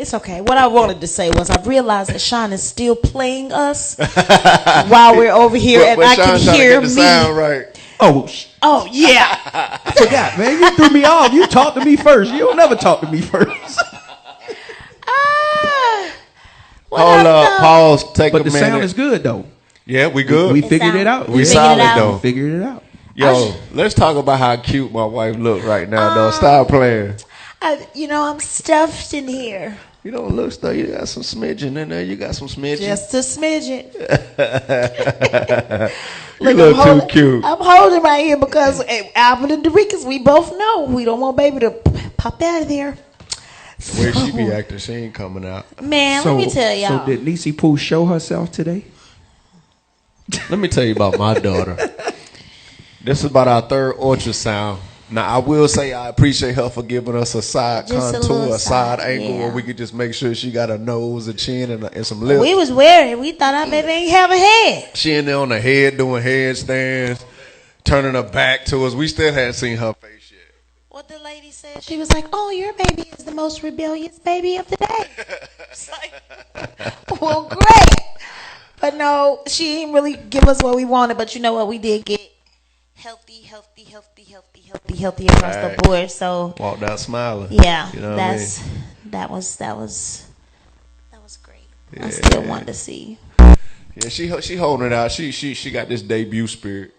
It's okay. What I wanted to say was I realized that Sean is still playing us while we're over here, and I can hear me. Sound right. Oh yeah. I forgot, man. You threw me off. You talk to me first. You don't never talk to me first. Hold up, pause. Take a minute. But the sound is good though. Yeah, we good. We figured it out. We solid though. We figured it out. Yo, let's talk about how cute my wife look right now. Though, stop playing. I'm stuffed in here. You don't look stuffed. You got some smidgen in there. You got some smidgen. Just a smidgen. You look too cute. I'm holding right here because Alvin and Derikas, we both know we don't want baby to pop out of there. The way she be acting, she ain't coming out. Man, let me tell y'all. So did Niecy Pooh show herself today? Let me tell you about my daughter. This is about our third ultrasound. Now, I will say I appreciate her for giving us a side contour, a side angle where we could just make sure she got a nose, a chin, and some lips. We was wearing. We thought our baby ain't have a head. She in there on the head doing headstands, turning her back to us. We still hadn't seen her face yet. What the lady said, she was like, "Oh, your baby is the most rebellious baby of the day." It's like, well, great. But no, she didn't really give us what we wanted. But you know what? We did get healthy across the board. So walked out smiling. Yeah, you know that was great. Yeah. I still want to see. Yeah, she holding it out. She got this debut spirit.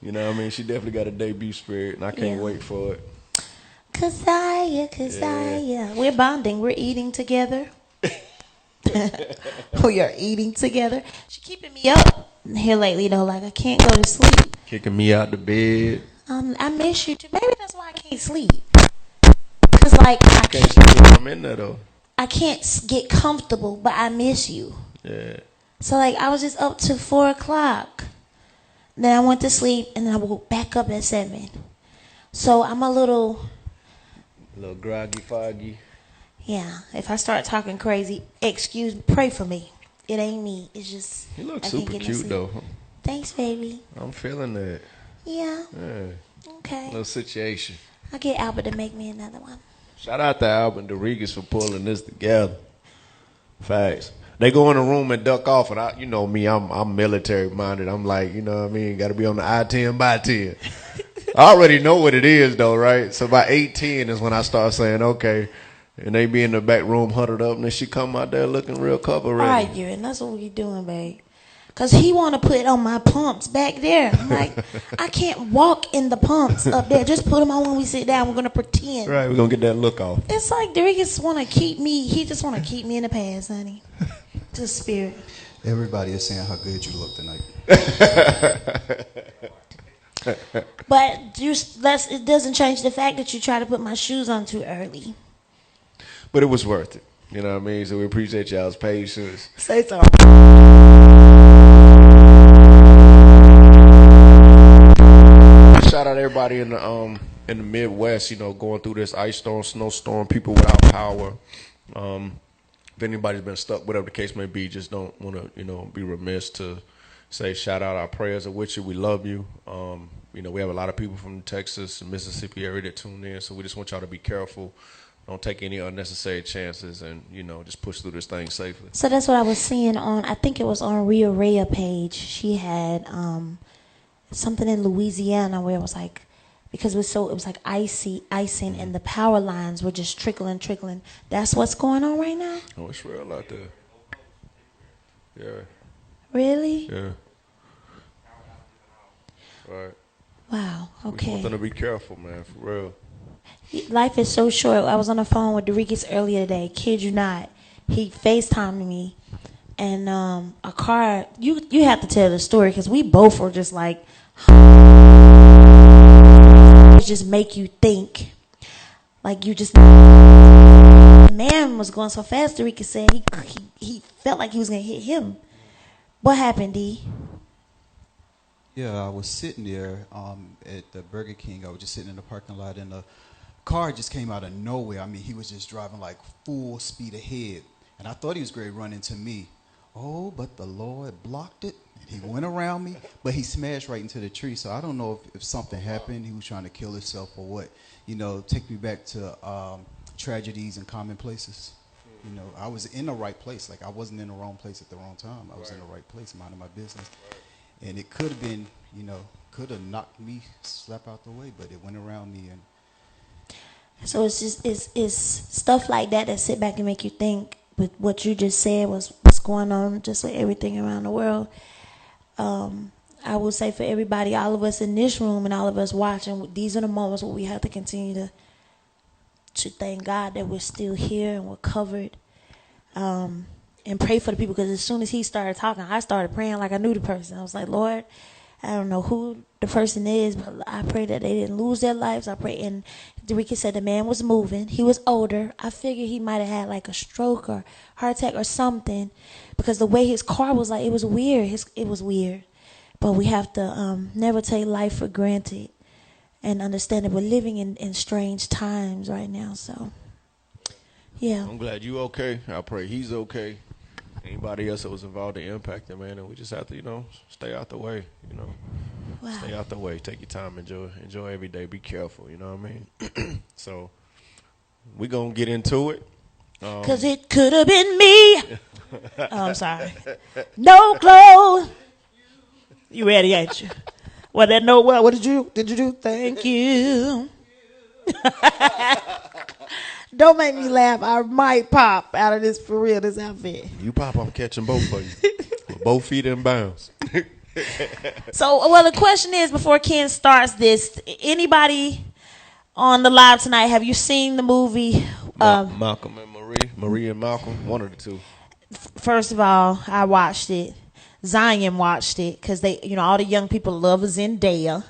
You know what I mean? She definitely got a debut spirit, and I can't wait for it. Kazaya. We're bonding. We're eating together. We are eating together. She keeping me up here lately though. Like I can't go to sleep. Kicking me out the bed. I miss you too. Maybe that's why I can't sleep. Cause like I can't sleep when I'm in there though. I can't get comfortable, but I miss you. Yeah. So like I was just up to 4:00. Then I went to sleep and then I woke back up at 7. So I'm a little groggy, foggy. Yeah. If I start talking crazy, pray for me. It ain't me. It's just you look super cute though. Thanks, baby. I'm feeling that. Yeah. Okay. Little situation. I'll get Albert to make me another one. Shout out to Albert and Derikas for pulling this together. Facts. They go in the room and duck off, and I, you know me, I'm military minded. I'm like, you know what I mean? Got to be on the I-10 by 10. I already know what it is though, right? So by 8:10 is when I start saying, okay. And they be in the back room huddled up, and then she come out there looking real cover ready. Arguing, that's what we doing, babe. Cause he want to put on my pumps back there. I'm like, I can't walk in the pumps up there. Just put them on when we sit down. We're gonna pretend. Right, we're gonna get that look off. It's like Derikas want to keep me. He just want to keep me in the past, honey. Just spirit. Everybody is saying how good you look tonight. But it doesn't change the fact that you try to put my shoes on too early. But it was worth it. You know what I mean? So we appreciate y'all's patience. Say so. Shout out everybody in the Midwest, you know, going through this ice storm, snowstorm, people without power. If anybody's been stuck, whatever the case may be, just don't want to, you know, be remiss to say shout out. Our prayers are with you. We love you. You know, we have a lot of people from Texas and Mississippi area that tune in, so we just want y'all to be careful. Don't take any unnecessary chances, and, you know, just push through this thing safely. So that's what I was seeing on, I think it was on Rhea Rhea page. She had something in Louisiana where it was like, because it was like icing, and the power lines were just trickling. That's what's going on right now? Oh, it's real out there. Yeah. Really? Yeah. Right. Wow, okay. We want them to be careful, man, for real. Life is so short. I was on the phone with Derikas earlier today. Kid you not. He FaceTimed me. And a car, you have to tell the story because we both were just like, just make you think. Like you just, the man was going so fast, Derikas said he felt like he was going to hit him. What happened, D? Yeah, I was sitting there at the Burger King. I was just sitting in the parking lot, and the car just came out of nowhere. I mean, he was just driving like full speed ahead, and I thought he was going to run into me. Oh, but the Lord blocked it, and he went around me, but he smashed right into the tree. So I don't know if something happened. He was trying to kill himself or what. You know, take me back to tragedies and commonplaces. You know, I was in the right place. Like I wasn't in the wrong place at the wrong time. I was in the right place, minding my business. And it could have been, you know, could have knocked me slap out the way, but it went around me. And So it's just it's stuff like that that sit back and make you think. With what you just said was what's going on, just with everything around the world. I would say for everybody, all of us in this room and all of us watching, these are the moments where we have to continue to thank God that we're still here and we're covered. And pray for the people, because as soon as he started talking, I started praying like I knew the person. I was like, Lord, I don't know who the person is, but I pray that they didn't lose their lives. I pray. And Derica said the man was moving. He was older. I figured he might have had like a stroke or heart attack or something, because the way his car was, like, it was weird. It was weird. But we have to never take life for granted and understand that we're living in strange times right now. So, yeah. I'm glad you okay. I pray he's okay. Anybody else that was involved in impacting, man, and we just have to, you know, stay out the way, you know. Wow. Stay out the way. Take your time. Enjoy every day. Be careful, you know what I mean? So we're going to get into it. Because it could have been me. Oh, I'm sorry. No clothes. You ready, ain't you? Well, then, no, what did you do? Thank you. Don't make me laugh. I might pop out of this for real, this outfit. You pop, I'm catching both of you. With both feet in bounds. So, well, the question is, before Ken starts this, anybody on the live tonight, have you seen the movie? Malcolm and Marie and Malcolm, one of the two. First of all, I watched it. Zion watched it because they, you know, all the young people love Zendaya.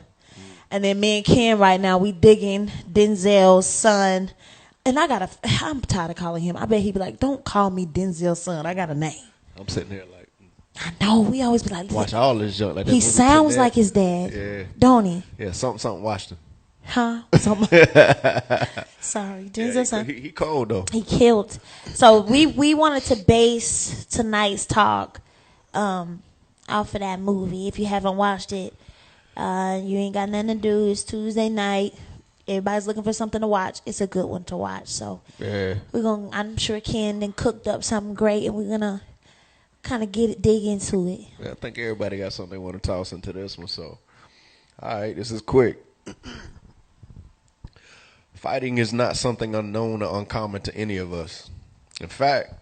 And then me and Ken right now, we digging Denzel's son. And I'm tired of calling him. I bet he'd be like, don't call me Denzel's son. I got a name. I'm sitting there like, I know. We always be like, watch all this junk. Like that he movie sounds Tenet. like his dad. Yeah. Don't he? Yeah, something watched him. Huh? Sorry. Denzel's son. He cold though. He killed. So we wanted to base tonight's talk off of that movie. If you haven't watched it, you ain't got nothing to do. It's Tuesday night. Everybody's looking for something to watch. It's a good one to watch. So yeah, I'm sure Ken then cooked up something great, and we're gonna kind of dig into it. yeah. I think everybody got something they want to toss into this one. So, all right, this is quick. Fighting is not something unknown or uncommon to any of us. In fact,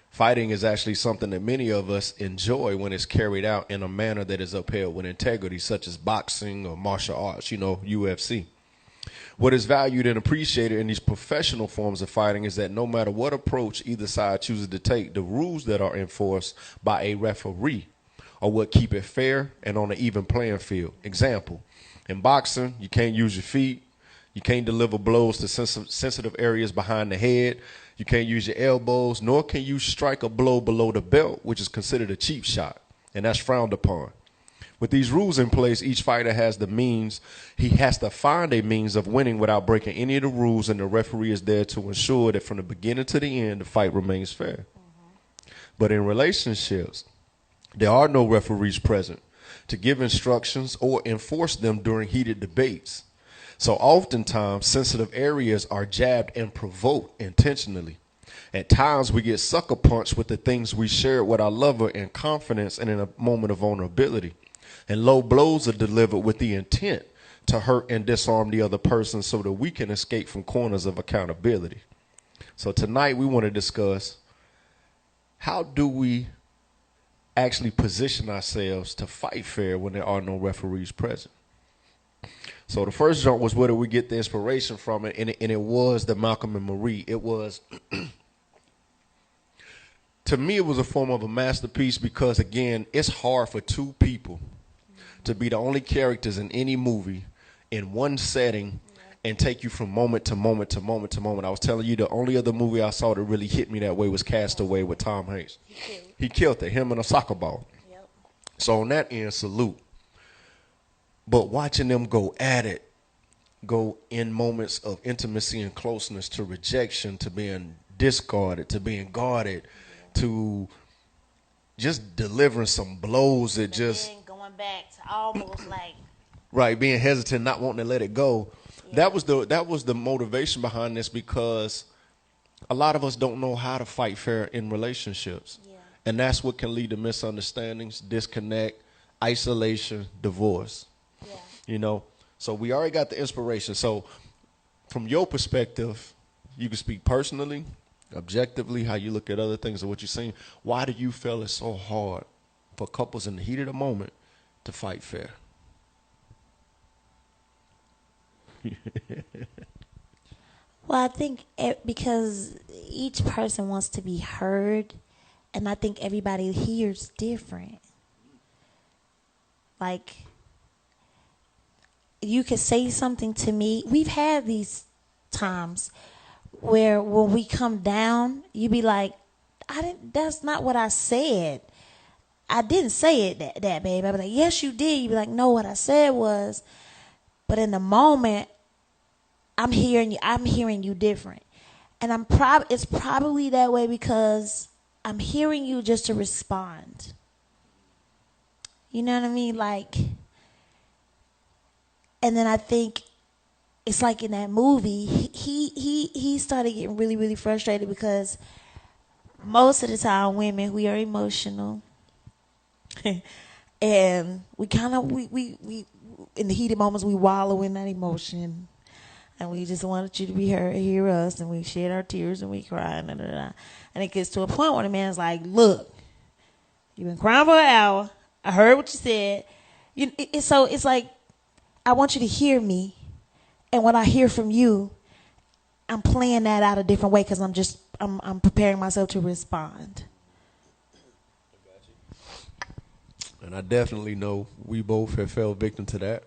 fighting is actually something that many of us enjoy when it's carried out in a manner that is upheld with integrity, such as boxing or martial arts, you know, UFC. What is valued and appreciated in these professional forms of fighting is that no matter what approach either side chooses to take, the rules that are enforced by a referee are what keep it fair and on an even playing field. Example, in boxing, you can't use your feet. You can't deliver blows to sensitive areas behind the head. You can't use your elbows, nor can you strike a blow below the belt, which is considered a cheap shot, and that's frowned upon. With these rules in place, each fighter has he has to find a means of winning without breaking any of the rules, and the referee is there to ensure that from the beginning to the end, the fight remains fair. But in relationships, there are no referees present to give instructions or enforce them during heated debates. So oftentimes, sensitive areas are jabbed and provoked intentionally. At times, we get sucker punched with the things we shared with our lover in confidence and in a moment of vulnerability. And low blows are delivered with the intent to hurt and disarm the other person so that we can escape from corners of accountability. So tonight we want to discuss, how do we actually position ourselves to fight fair when there are no referees present? So the first jump was, where do we get the inspiration from it? And it was the Malcolm and Marie. It was, to me, it was a form of a masterpiece because, again, it's hard for two people to be the only characters in any movie in one setting and take you from moment to moment to moment to moment. I was telling you, the only other movie I saw that really hit me that way was Castaway with Tom Hanks. He killed it, him and a soccer ball. Yep. So on that end, salute. But watching them go at it, go in moments of intimacy and closeness to rejection, to being discarded, to being guarded, to just delivering some blows that just... going back to almost like... Right, being hesitant, not wanting to let it go. Yeah. That was the motivation behind this, because a lot of us don't know how to fight fair in relationships. Yeah. And that's what can lead to misunderstandings, disconnect, isolation, divorce. Yeah. You know, so we already got the inspiration. So from your perspective, you can speak personally, objectively, how you look at other things and what you're seeing. Why do you feel it's so hard for couples in the heat of the moment to fight fair? Well, I think because each person wants to be heard, and I think everybody hears different. Like, you could say something to me. We've had these times where when we come down, you be like, that's not what I said. I didn't say it that babe. I be like, yes, you did. You be like, no, what I said was, but in the moment, I'm hearing you different. And it's probably that way because I'm hearing you just to respond. You know what I mean? Like, and then I think it's like in that movie, he started getting really, really frustrated because most of the time women, we are emotional. And we kind of, we in the heated moments, we wallow in that emotion. And we just wanted you to be hear us, and we shed our tears and we cry, and it gets to a point where the man's like, "Look, you've been crying for an hour. I heard what you said. So it's like, I want you to hear me, and when I hear from you, I'm playing that out a different way because I'm preparing myself to respond." And I definitely know we both have fell victim to that.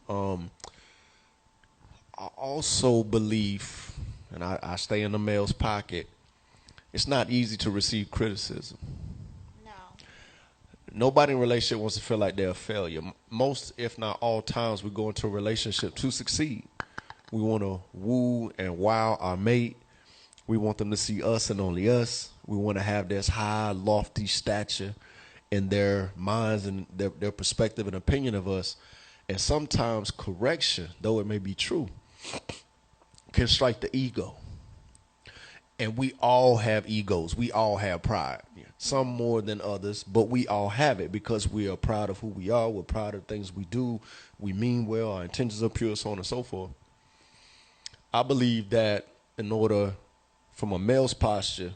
Yeah. I also believe, and I stay in the male's pocket, it's not easy to receive criticism. No. Nobody in a relationship wants to feel like they're a failure. Most, if not all times, we go into a relationship to succeed. We want to woo and wow our mate. We want them to see us and only us. We want to have this high, lofty stature in their minds and their perspective and opinion of us. And sometimes correction, though it may be true, can strike the ego. And we all have egos. We all have pride. Some more than others, but we all have it because we are proud of who we are. We're proud of things we do. We mean well. Our intentions are pure, so on and so forth. I believe that in order, from a male's posture,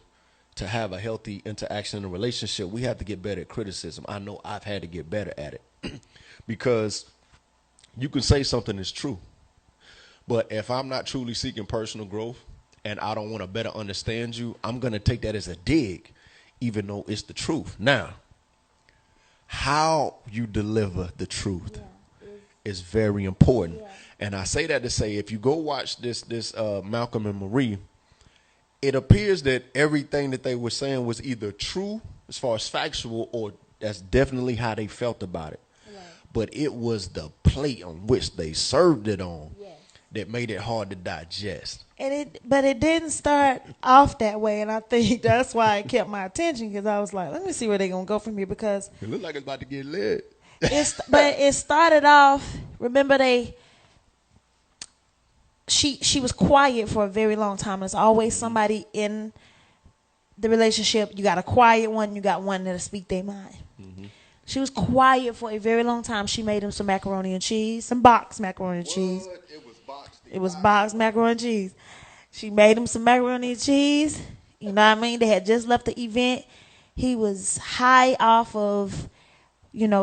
to have a healthy interaction in a relationship, we have to get better at criticism. I know I've had to get better at it because you can say something is true. But if I'm not truly seeking personal growth and I don't want to better understand you, I'm going to take that as a dig, even though it's the truth. Now, how you deliver the truth is very important. Yeah. And I say that to say, if you go watch this Malcolm and Marie, it appears that everything that they were saying was either true as far as factual, or that's definitely how they felt about it. Right. But it was the plate on which they served it on that made it hard to digest. But it didn't start off that way, and I think that's why it kept my attention, because I was like, let me see where they're going to go from here, because it looked like it's about to get lit. But it started off, remember she was quiet for a very long time. There's always somebody in the relationship. You got a quiet one, you got one that'll speak their mind. Mm-hmm. She was quiet for a very long time. She made him some macaroni and cheese, some boxed macaroni and cheese. It was boxed macaroni and cheese. She made him some macaroni and cheese. You know what I mean? They had just left the event. He was high off of,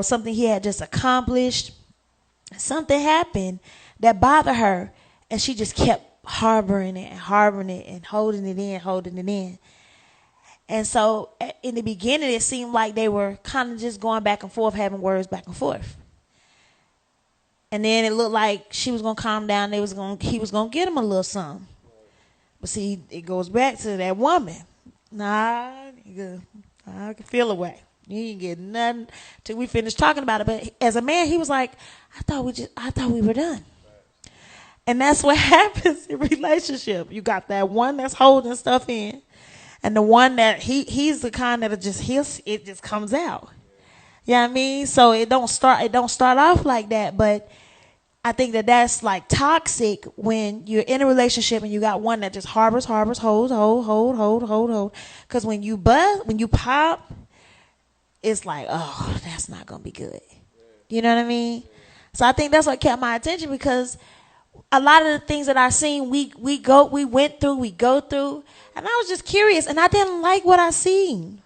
something he had just accomplished. Something happened that bothered her, and she just kept harboring it and holding it in. And so in the beginning, it seemed like they were kind of just going back and forth, having words back and forth. And then it looked like she was going to calm down. He was going to get him a little something. But see, it goes back to that woman. Nah, nigga, I can feel away. You ain't get nothing till we finish talking about it. But as a man, he was like, I thought we were done. And that's what happens in relationship. You got that one that's holding stuff in, and the one that he's the kind that it just comes out. You know what I mean? So it don't start off like that, but I think that that's like toxic when you're in a relationship and you got one that just harbors, hold. Because when you pop, it's like, oh, that's not gonna be good. You know what I mean? So I think that's what kept my attention, because a lot of the things that I seen, we go through, and I was just curious, and I didn't like what I seen.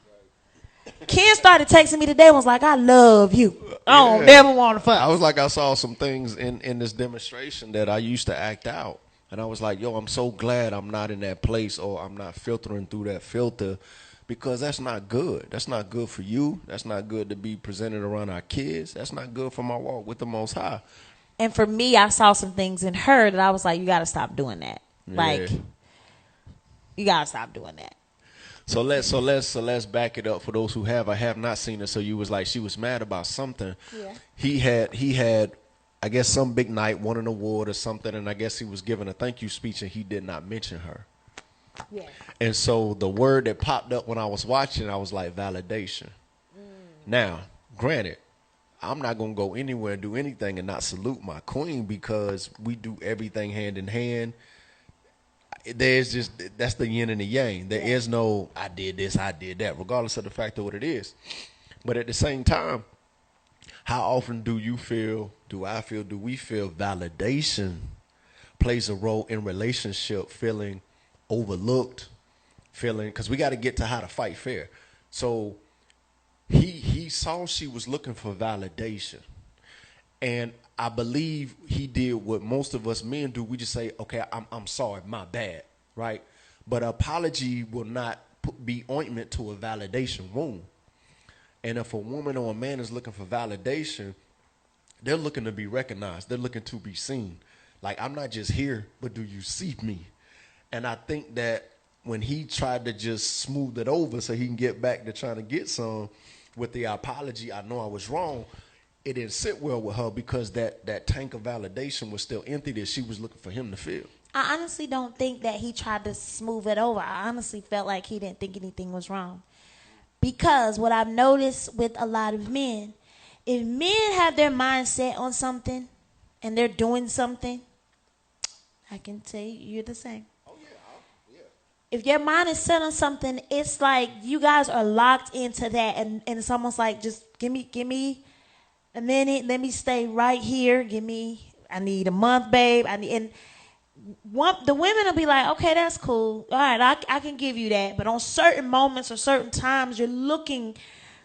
Ken started texting me today and was like, I love you. I don't never want to fuck. I was like, I saw some things in this demonstration that I used to act out. And I was like, yo, I'm so glad I'm not in that place, or I'm not filtering through that filter, because that's not good. That's not good for you. That's not good to be presented around our kids. That's not good for my walk with the Most High. And for me, I saw some things in her that I was like, you got to stop doing that. Like, you got to stop doing that. So let's back it up for those who have. I have not seen it. So you was like, she was mad about something. Yeah. He had, I guess, some big night, won an award or something, and I guess he was giving a thank you speech, and he did not mention her. Yeah. And so the word that popped up when I was watching, I was like, validation. Now, granted, I'm not going to go anywhere and do anything and not salute my queen, because we do everything hand in hand. There's just, that's the yin and the yang. There is no, I did this, I did that, regardless of the fact of what it is. But at the same time, how often do we feel validation plays a role in relationship, feeling overlooked, because we got to get to how to fight fair. So he saw she was looking for validation. And I believe he did what most of us men do. We just say, okay, I'm sorry, my bad, right? But apology will not be ointment to a validation wound. And if a woman or a man is looking for validation, they're looking to be recognized. They're looking to be seen. Like, I'm not just here, but do you see me? And I think that when he tried to just smooth it over so he can get back to trying to get some with the apology, I know I was wrong, it didn't sit well with her, because that tank of validation was still empty that she was looking for him to fill. I honestly don't think that he tried to smooth it over. I honestly felt like he didn't think anything was wrong. Because what I've noticed with a lot of men, if men have their mind set on something and they're doing something, I can say you're the same. Oh, yeah. If your mind is set on something, it's like you guys are locked into that, and it's almost like, just give me a minute, let me stay right here. I need a month, babe. The women will be like, okay, that's cool. All right, I can give you that. But on certain moments or certain times, you're looking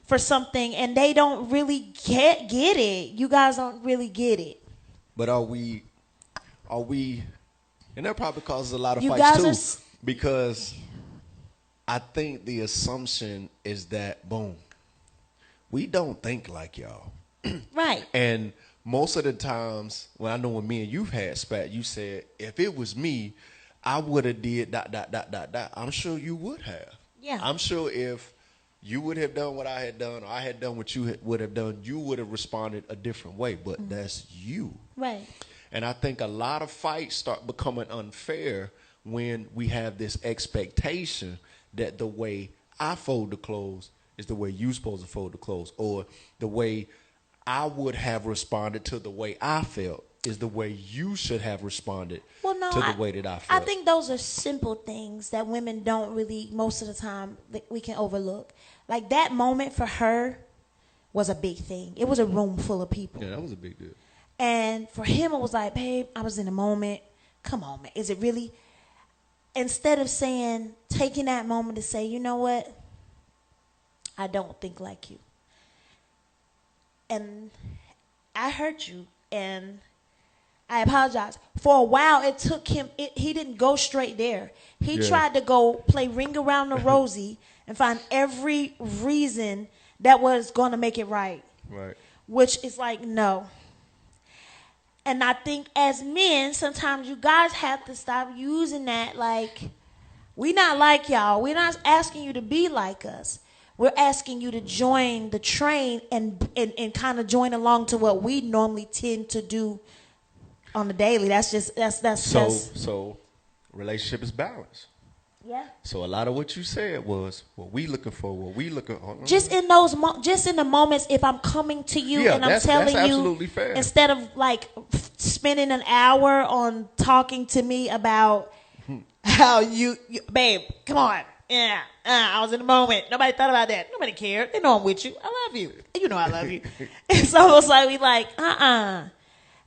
for something, and they don't really get it. You guys don't really get it. But are we, and that probably causes a lot of fights too, because I think the assumption is that, boom, we don't think like y'all. Right. And most of the times, when me and you've had spat, you said, if it was me, I would have did ... I'm sure you would have. Yeah. I'm sure if you would have done what I had done, or I had done what you would have done, you would have responded a different way. But that's you. Right. And I think a lot of fights start becoming unfair when we have this expectation that the way I fold the clothes is the way you're supposed to fold the clothes, or the way I would have responded to the way I felt is the way you should have responded to the way that I felt. I think those are simple things that women don't really, most of the time, we can overlook. Like, that moment for her was a big thing. It was a room full of people. Yeah, that was a big deal. And for him, it was like, babe, I was in a moment. Come on, man. Is it really? Instead of taking that moment to say, you know what? I don't think like you. And I hurt you, and I apologize. For a while, it took him, he didn't go straight there. He tried to go play Ring Around the Rosie and find every reason that was going to make it right. Right. Which is like, no. And I think as men, sometimes you guys have to stop using that like, we not like y'all. We're not asking you to be like us. We're asking you to join the train and kind of join along to what we normally tend to do on the daily. So relationship is balance. Yeah. So a lot of what you said was what we looking for, what we looking for. Just in those, just in the moments, if I'm coming to you Yeah, and I'm that's telling absolutely you, fair. instead of like spending an hour on talking to me about how you babe, come on, yeah, I was in the moment. Nobody thought about that. Nobody cared. They know I'm with you. I love you. You know I love you. It's almost like we like,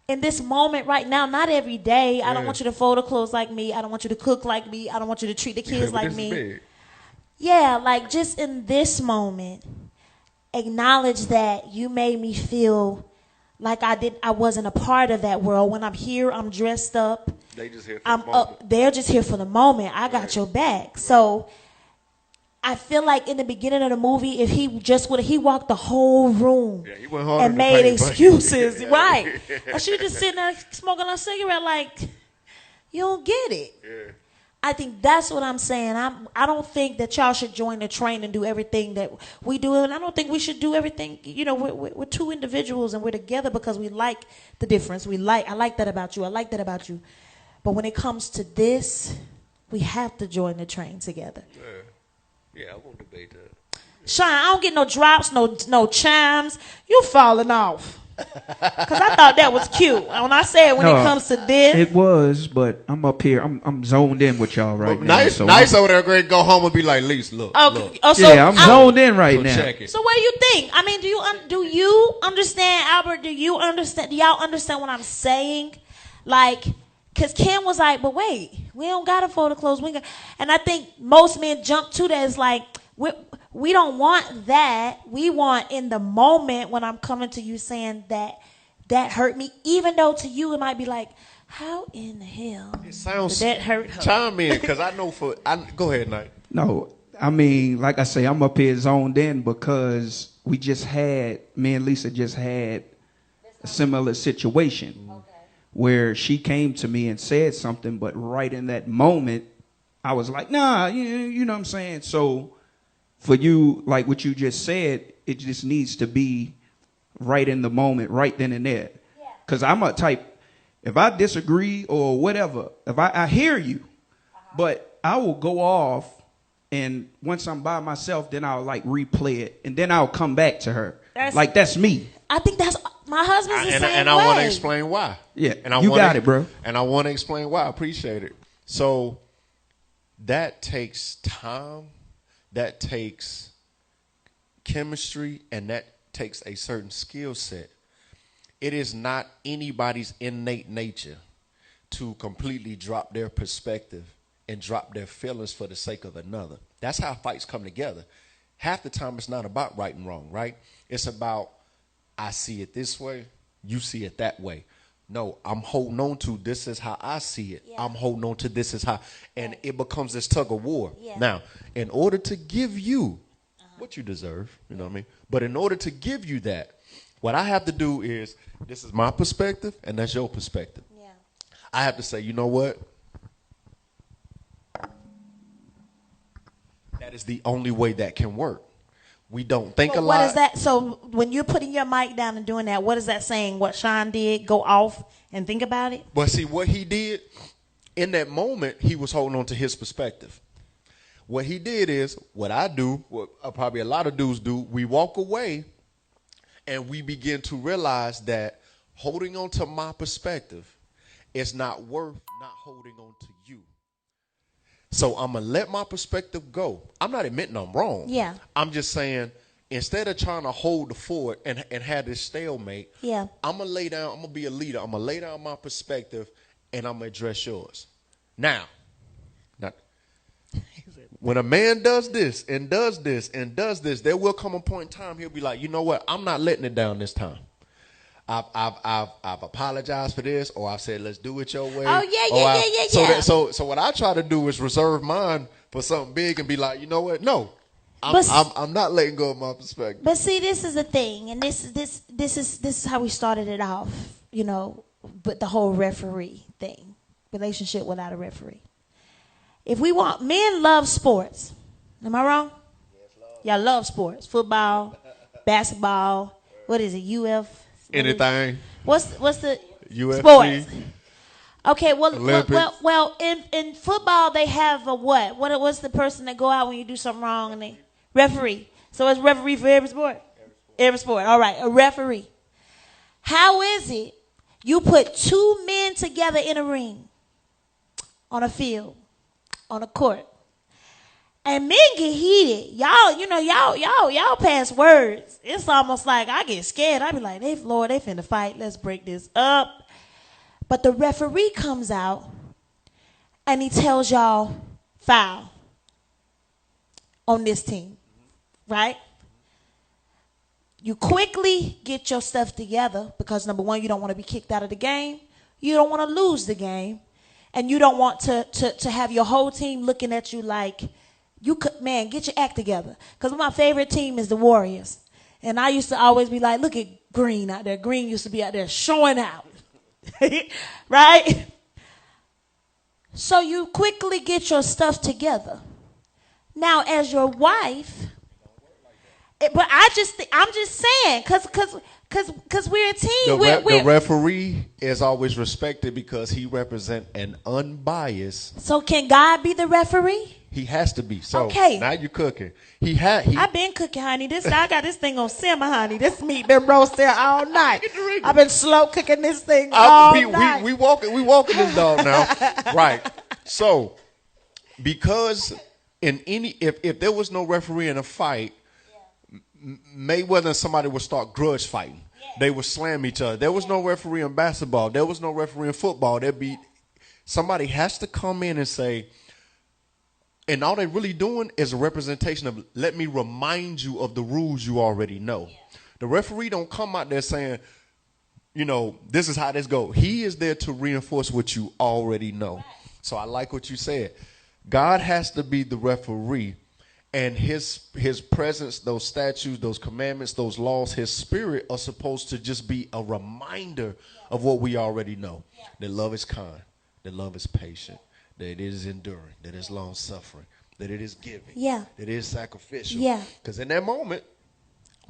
in this moment right now, not every day. I don't want you to fold the clothes like me. I don't want you to cook like me. I don't want you to treat the kids like me. Big. Yeah, like just in this moment, acknowledge that you made me feel like I wasn't a part of that world. When I'm here, I'm dressed up. They just here for the moment. They're just here for the moment. I got your back. So I feel like in the beginning of the movie, if he just would, he walked the whole room He went hard and made excuses, right? And she just sitting there smoking a cigarette, like you don't get it. Yeah. I think that's what I'm saying. I don't think that y'all should join the train and do everything that we do, and I don't think we should do everything. You know, we're two individuals and we're together because we like the difference. I like that about you. I like that about you. But when it comes to this, we have to join the train together. Yeah, I won't debate that. Sean, I don't get no drops, no chimes. You falling off. Because I thought that was cute. When I said when it comes to this. It was, but I'm up here. I'm zoned in with y'all right now. Nice over there, great. Go home and be like, Lise, look. Okay. Look. I'm zoned in right now. Check it. So what do you think? I mean, do you understand, Albert? Do y'all understand what I'm saying? Like, because Kim was like, but wait, we don't got to fold the clothes. And I think most men jump to that. It's like, we don't want that. We want in the moment when I'm coming to you saying that hurt me, even though to you it might be like, how in the hell It sounds did that hurt her? Chime in, because I know go ahead, Knight. No, I mean, like I say, I'm up here zoned in because me and Lisa just had a similar situation where she came to me and said something, but right in that moment, I was like, nah, you know what I'm saying? So for you, like what you just said, it just needs to be right in the moment, right then and there. Because I'm a type, if I disagree or whatever, if I hear you, but I will go off, and once I'm by myself, then I'll like replay it, and then I'll come back to her. That's me. I think that's my husband's the same way. And I want to explain why. Yeah, and I you got it, bro. And I want to explain why. I appreciate it. So that takes time, that takes chemistry, and that takes a certain skill set. It is not anybody's innate nature to completely drop their perspective and drop their feelings for the sake of another. That's how fights come together. Half the time it's not about right and wrong, right? It's about, I see it this way, you see it that way. No, I'm holding on to this is how I see it. Yeah. I'm holding on to this is how, and it becomes this tug of war. Yeah. Now, in order to give you what you deserve, you know what I mean? But in order to give you that, what I have to do is, this is my perspective and that's your perspective. Yeah. I have to say, you know what? That is the only way that can work. We don't think a lot. What is that? So when you're putting your mic down and doing that, what is that saying? What Sean did, go off and think about it? But see, what he did in that moment, he was holding on to his perspective. What he did is, what I do, what probably a lot of dudes do, we walk away and we begin to realize that holding on to my perspective is not worth not holding on to you. So I'm going to let my perspective go. I'm not admitting I'm wrong. Yeah. I'm just saying, instead of trying to hold the fort and have this stalemate, yeah, I'm going to lay down, I'm going to be a leader. I'm going to lay down my perspective and I'm going to address yours. Now, when a man does this and does this and does this, there will come a point in time he'll be like, you know what? I'm not letting it down this time. I've apologized for this, or I've said let's do it your way. Oh yeah. So what I try to do is reserve mine for something big and be like, you know what? No, I'm not letting go of my perspective. But see, this is the thing, and this is how we started it off. You know, but the whole referee thing, relationship without a referee. If we want, men love sports. Am I wrong? Yes, Lord. Y'all love sports, football, basketball. What is it? Anything. What's the UFC. Sports? Okay, Olympics. well, in football they have a what? What's the person that go out when you do something wrong and they referee? So it's referee for every sport. Every sport. All right, a referee. How is it you put two men together in a ring, on a field, on a court, and men get heated? Y'all pass words. It's almost like I get scared. I be like, they finna fight. Let's break this up. But the referee comes out and he tells y'all foul on this team, right? You quickly get your stuff together because, number one, you don't want to be kicked out of the game. You don't want to lose the game. And you don't want to have your whole team looking at you like, man, get your act together. Because my favorite team is the Warriors. And I used to always be like, look at Green out there. Green used to be out there showing out. Right? So you quickly get your stuff together. Now, as your wife, but I'm just saying, cause we're a team. The referee is always respected because he represents an unbiased. So can God be the referee? He has to be. So okay. Now you're cooking. I've been cooking, honey. I got this thing on simmer, honey. This meat been roasted all night. I've been slow cooking this thing all night. We walking this dog now. Right. So because if there was no referee in a fight, Mayweather and somebody would start grudge fighting. Yeah. They would slam each other. There was no referee in basketball. There was no referee in football. Somebody has to come in and say, and all they're really doing is a representation of, let me remind you of the rules you already know. Yeah. The referee don't come out there saying, this is how this goes. He is there to reinforce what you already know. Right. So I like what you said. God has to be the referee. And his presence, those statutes, those commandments, those laws, his spirit are supposed to just be a reminder of what we already know. Yeah. That love is kind, that love is patient, that it is enduring, that it is long suffering, that it is giving, that it is sacrificial. Yeah. Because in that moment,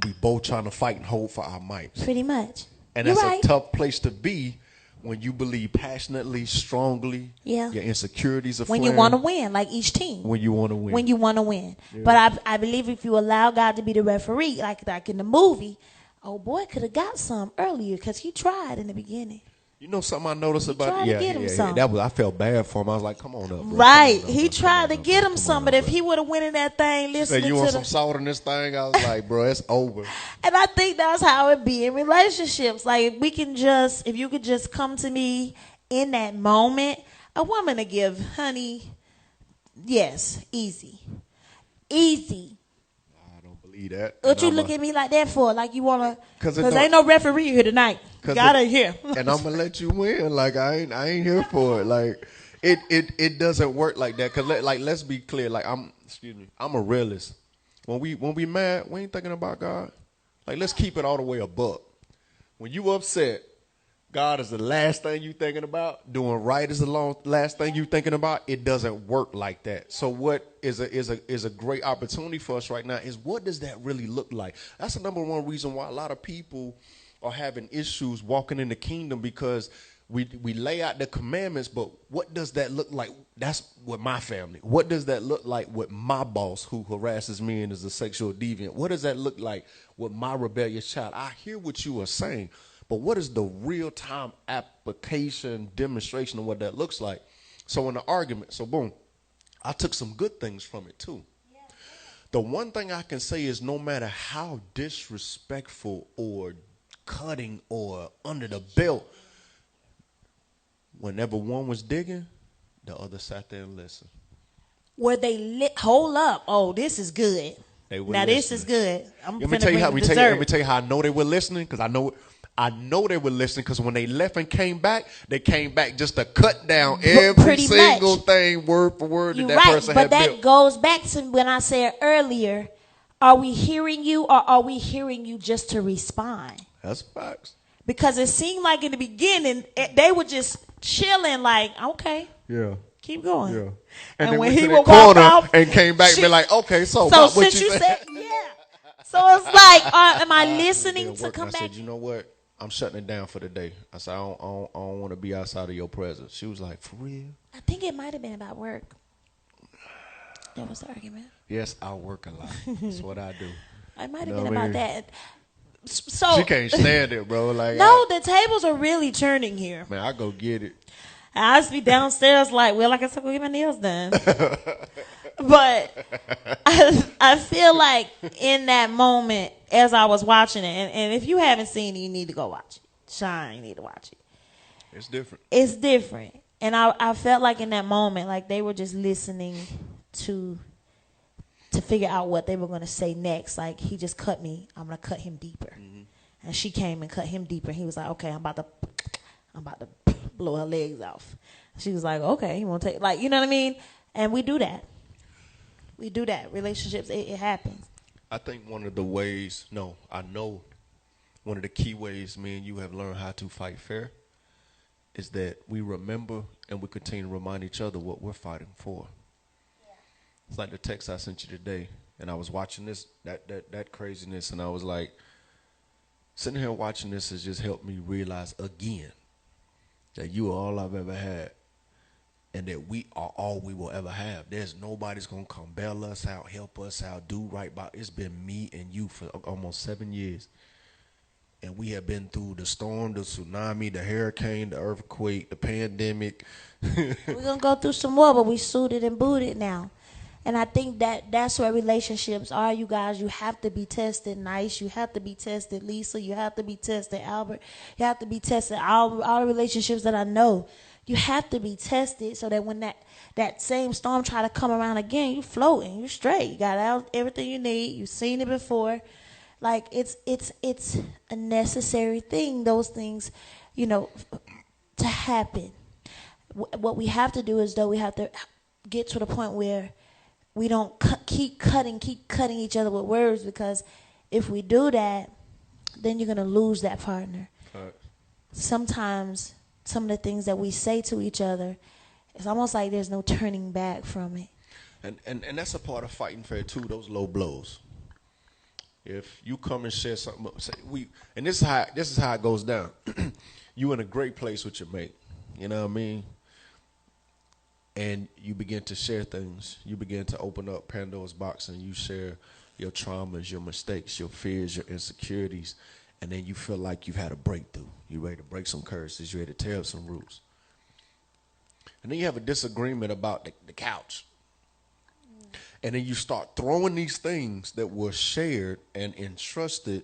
we both trying to fight and hold for our might. Pretty much. And that's a tough place to be when you believe passionately, strongly, your insecurities are when you want to win, like each team. When you want to win. When you want to win. Yeah. But I believe if you allow God to be the referee, like in the movie, oh boy could have got some earlier because he tried in the beginning. You know something I noticed about it? Yeah. I felt bad for him. I was like, come on up. Bro. Right. He tried to get him some, but if he would have went in that thing listening to you want some salt in this thing? I was like, bro, it's over. And I think that's how it be in relationships. Like, if you could just come to me in that moment, a woman to give, honey, yes, easy. That. What you look at me like that for? Like you want to? Because ain't no referee here tonight. God ain't here. And I'm gonna let you win. Like I ain't here for it. Like it doesn't work like that. Because let's be clear. Like I'm a realist. When we mad, we ain't thinking about God. Like let's keep it all the way a buck. When you upset, God is the last thing you thinking about. Doing right is the last thing you thinking about. It doesn't work like that. So what is a great opportunity for us right now is what does that really look like? That's the number one reason why a lot of people are having issues walking in the kingdom because we lay out the commandments, but what does that look like? That's with my family. What does that look like with my boss who harasses me and is a sexual deviant? What does that look like with my rebellious child? I hear what you are saying. But what is the real-time application, demonstration of what that looks like? So in the argument, boom, I took some good things from it too. Yeah. The one thing I can say is no matter how disrespectful or cutting or under the belt, whenever one was digging, the other sat there and listened. Were they hold up? Oh, this is good. This is good. Let me tell you how I know they were listening because I know they were listening because when they left and came back just to cut down every single thing word for word that person had built. But that goes back to when I said earlier, are we hearing you or are we hearing you just to respond? That's facts. Because it seemed like in the beginning, they were just chilling like, okay. Yeah. Keep going. Yeah. And when he would walk off and came back and be like, okay, so since what you said, yeah. So it's like, am I listening to come back? I said, you know what? I'm shutting it down for the day. I said, I don't want to be outside of your presence. She was like, for real? I think it might have been about work. That was the argument. Yes, I work a lot. That's what I do. It might have You know been what I about mean? that. So She can't stand it, bro. Like, no, the tables are really turning here. man, I go get it. I used to be downstairs like, well, I guess I'll go get my nails done. But I feel like in that moment, as I was watching it, and if you haven't seen it, you need to go watch it. Shine, you need to watch it. It's different. It's different. And I felt like in that moment, like they were just listening to figure out what they were going to say next. Like, he just cut me. I'm going to cut him deeper. Mm-hmm. And she came and cut him deeper. He was like, okay, I'm about to blow her legs off. She was like, okay, you want to take, like, you know what I mean? And we do that. We do that. Relationships, it happens. I think one of the ways, I know one of the key ways me and you have learned how to fight fair is that we remember and we continue to remind each other what we're fighting for. Yeah. It's like the text I sent you today, and I was watching this, that craziness, and I was like, sitting here watching this has just helped me realize again that you are all I've ever had, and that we are all we will ever have. There's nobody's going to come bail us out, help us out, do right by. It's been me and you for almost 7 years. And we have been through the storm, the tsunami, the hurricane, the earthquake, the pandemic. We're going to go through some more, but we suited and booted now. And I think that's where relationships are, you guys. You have to be tested, Nice. You have to be tested, Lisa. You have to be tested, Albert. You have to be tested, all the relationships that I know. You have to be tested so that when that same storm try to come around again, you floating, you straight. You got out everything you need. You've seen it before. Like, it's a necessary thing, those things, to happen. What we have to do is, though, we have to get to the point where we don't keep cutting each other with words, because if we do that, then you're going to lose that partner. Right. Sometimes some of the things that we say to each other, it's almost like there's no turning back from it. And that's a part of fighting fair, too, those low blows. If you come and share something, and this is how it goes down. You in a great place with your mate, you know what I mean? And you begin to share things. You begin to open up Pandora's box, and you share your traumas, your mistakes, your fears, your insecurities, and then you feel like you've had a breakthrough. You're ready to break some curses. You're ready to tear up some roots. And then you have a disagreement about the couch. And then you start throwing these things that were shared and entrusted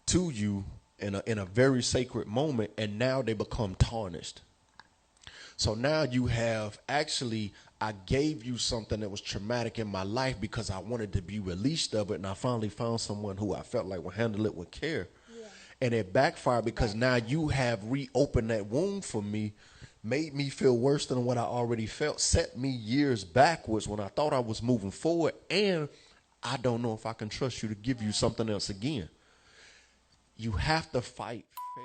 to you in a very sacred moment, and now they become tarnished. So now you have I gave you something that was traumatic in my life because I wanted to be released of it, and I finally found someone who I felt like would handle it with care. Yeah. And it backfired because now you have reopened that wound for me, made me feel worse than what I already felt, set me years backwards when I thought I was moving forward, and I don't know if I can trust you to give you something else again. You have to fight fair.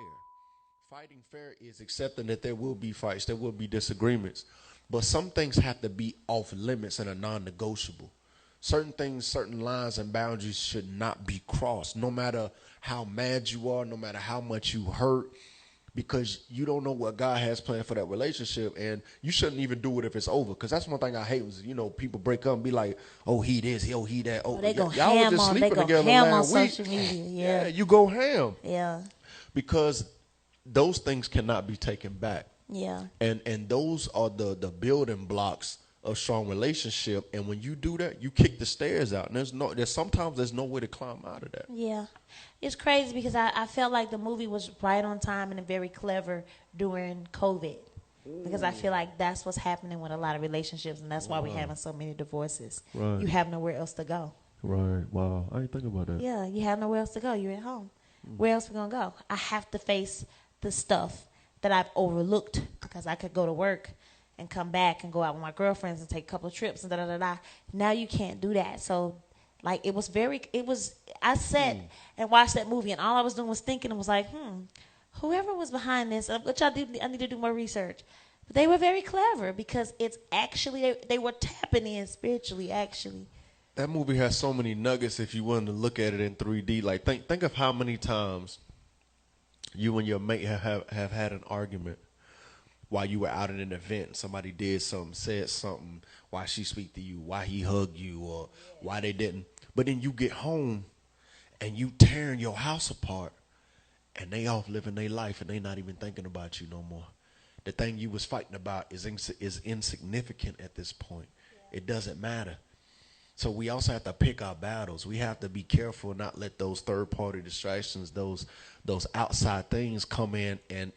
Fighting fair is accepting that there will be fights, there will be disagreements, but some things have to be off limits and are non-negotiable. Certain things, certain lines and boundaries should not be crossed, no matter how mad you are, no matter how much you hurt, because you don't know what God has planned for that relationship, and you shouldn't even do it if it's over. Because that's one thing I hate was, people break up and be like, oh, he this, oh, he that. Oh, they go y'all ham was just on, sleeping together ham on last week. social media. Yeah, you go ham. Yeah, because those things cannot be taken back. Yeah, and those are the building blocks of strong relationship. And when you do that, you kick the stairs out, and sometimes there's no way to climb out of that. Yeah. It's crazy because I felt like the movie was right on time and very clever during COVID. Because I feel like that's what's happening with a lot of relationships, and that's why we're having so many divorces. Right. You have nowhere else to go. Right. Wow. I didn't think about that. Yeah, you have nowhere else to go. You're at home. Where else we going to go? I have to face the stuff that I've overlooked because I could go to work and come back and go out with my girlfriends and take a couple of trips and da-da-da-da. Now you can't do that. So, like, I sat and watched that movie, and all I was doing was thinking and was like, whoever was behind this, which I need to do more research. But they were very clever because it's actually, they were tapping in spiritually, actually. That movie has so many nuggets if you wanted to look at it in 3D. Like, think of how many times You and your mate have had an argument while you were out at an event. Somebody did something, said something, why she speak to you, why he hugged you, or why they didn't. But then you get home and you tearing your house apart, and they off living their life and they not even thinking about you no more. The thing you was fighting about is insignificant at this point. It doesn't matter. So we also have to pick our battles. We have to be careful, not let those third party distractions, those outside things come in and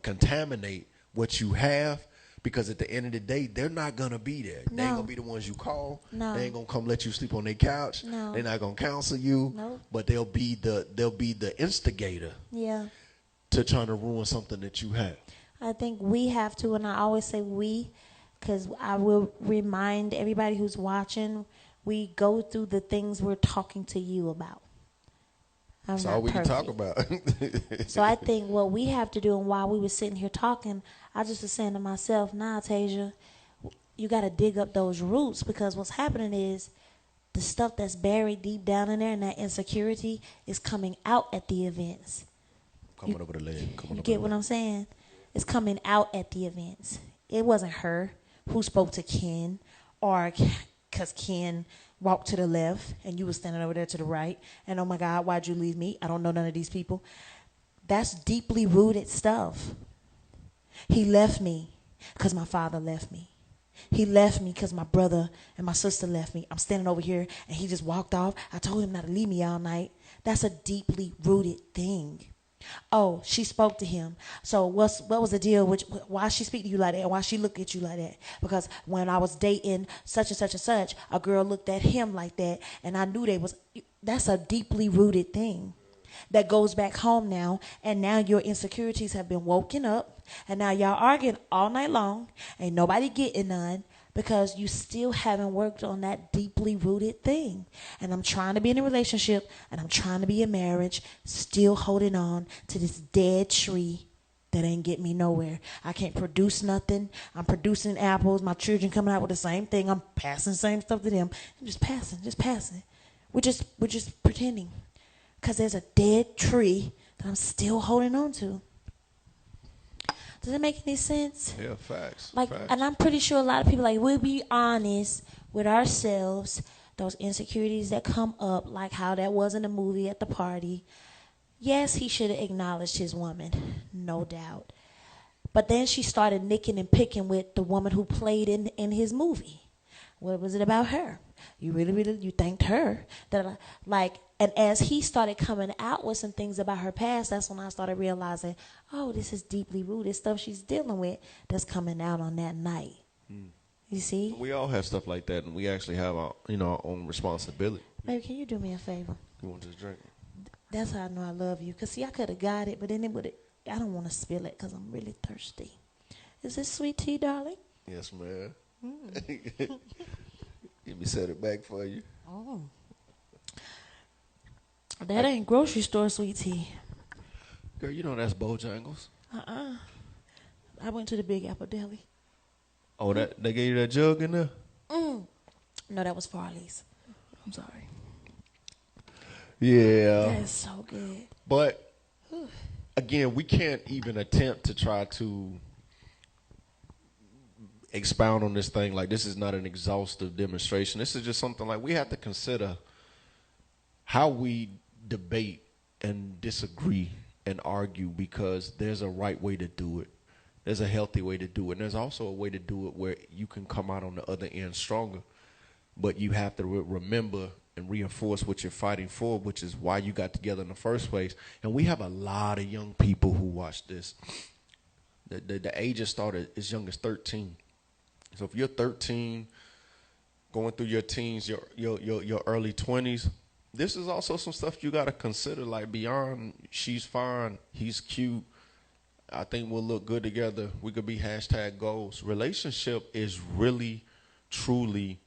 contaminate what you have. Because at the end of the day, they're not gonna be there. No. They ain't gonna be the ones you call. No. They ain't gonna come let you sleep on their couch. No. They're not gonna counsel you. Nope. But they'll be the instigator Yeah. to trying to ruin something that you have. I think we have to, and I always say we, because I will remind everybody who's watching, we go through the things we're talking to you about. That's all we can talk about. So I think what we have to do, and while we were sitting here talking, I just was saying to myself, nah, Tasia, you got to dig up those roots, because what's happening is the stuff that's buried deep down in there and that insecurity is coming out at the events. Coming over the leg. You get what I'm saying? It's coming out at the events. It wasn't her who spoke to Ken, or because Ken walked to the left and you were standing over there to the right, and oh my God, why'd you leave me? I don't know none of these people. That's deeply rooted stuff. He left me because my father left me. He left me because my brother and my sister left me. I'm standing over here and he just walked off. I told him not to leave me all night. That's a deeply rooted thing. Oh, she spoke to him. So what was the deal? Why she speak to you like that? And why she look at you like that? Because when I was dating such and such and such, a girl looked at him like that, and I knew that's a deeply rooted thing that goes back home now, and now your insecurities have been woken up, and now y'all arguing all night long. Ain't nobody getting none, because you still haven't worked on that deeply rooted thing. And I'm trying to be in a relationship, and I'm trying to be in marriage, still holding on to this dead tree that ain't get me nowhere. I can't produce nothing. I'm producing apples. My children coming out with the same thing. I'm passing the same stuff to them. I'm just passing. We're just pretending, because there's a dead tree that I'm still holding on to. Does that make any sense? Yeah, facts. Facts. And I'm pretty sure a lot of people, we'll be honest with ourselves. Those insecurities that come up, like how that was in the movie at the party. Yes, he should have acknowledged his woman, no doubt. But then she started nicking and picking with the woman who played in his movie. What was it about her? You really thanked her. And as he started coming out with some things about her past, that's when I started realizing, oh, this is deeply rooted stuff she's dealing with that's coming out on that night. You see? We all have stuff like that, and we actually have our own responsibility. Baby, can you do me a favor? You want this drink? That's how I know I love you. Because, see, I could have got it, but then I don't want to spill it because I'm really thirsty. Is this sweet tea, darling? Yes, ma'am. Let me set it back for you. Oh. That ain't grocery store sweet tea. Girl, you know that's Bojangles. I went to the Big Apple Deli. Oh, they gave you that jug in there? No, that was Farley's. I'm sorry. Yeah. That is so good. But, again, we can't even attempt to try to expound on this thing. Like, this is not an exhaustive demonstration. This is just something like we have to consider how we debate and disagree and argue, because there's a right way to do it. There's a healthy way to do it. And there's also a way to do it where you can come out on the other end stronger. But you have to remember and reinforce what you're fighting for, which is why you got together in the first place. And we have a lot of young people who watch this. The ages start as young as 13. So if you're 13, going through your teens, your early 20s, this is also some stuff you got to consider, like beyond she's fine, he's cute, I think we'll look good together, we could be #goals. Relationship is really, truly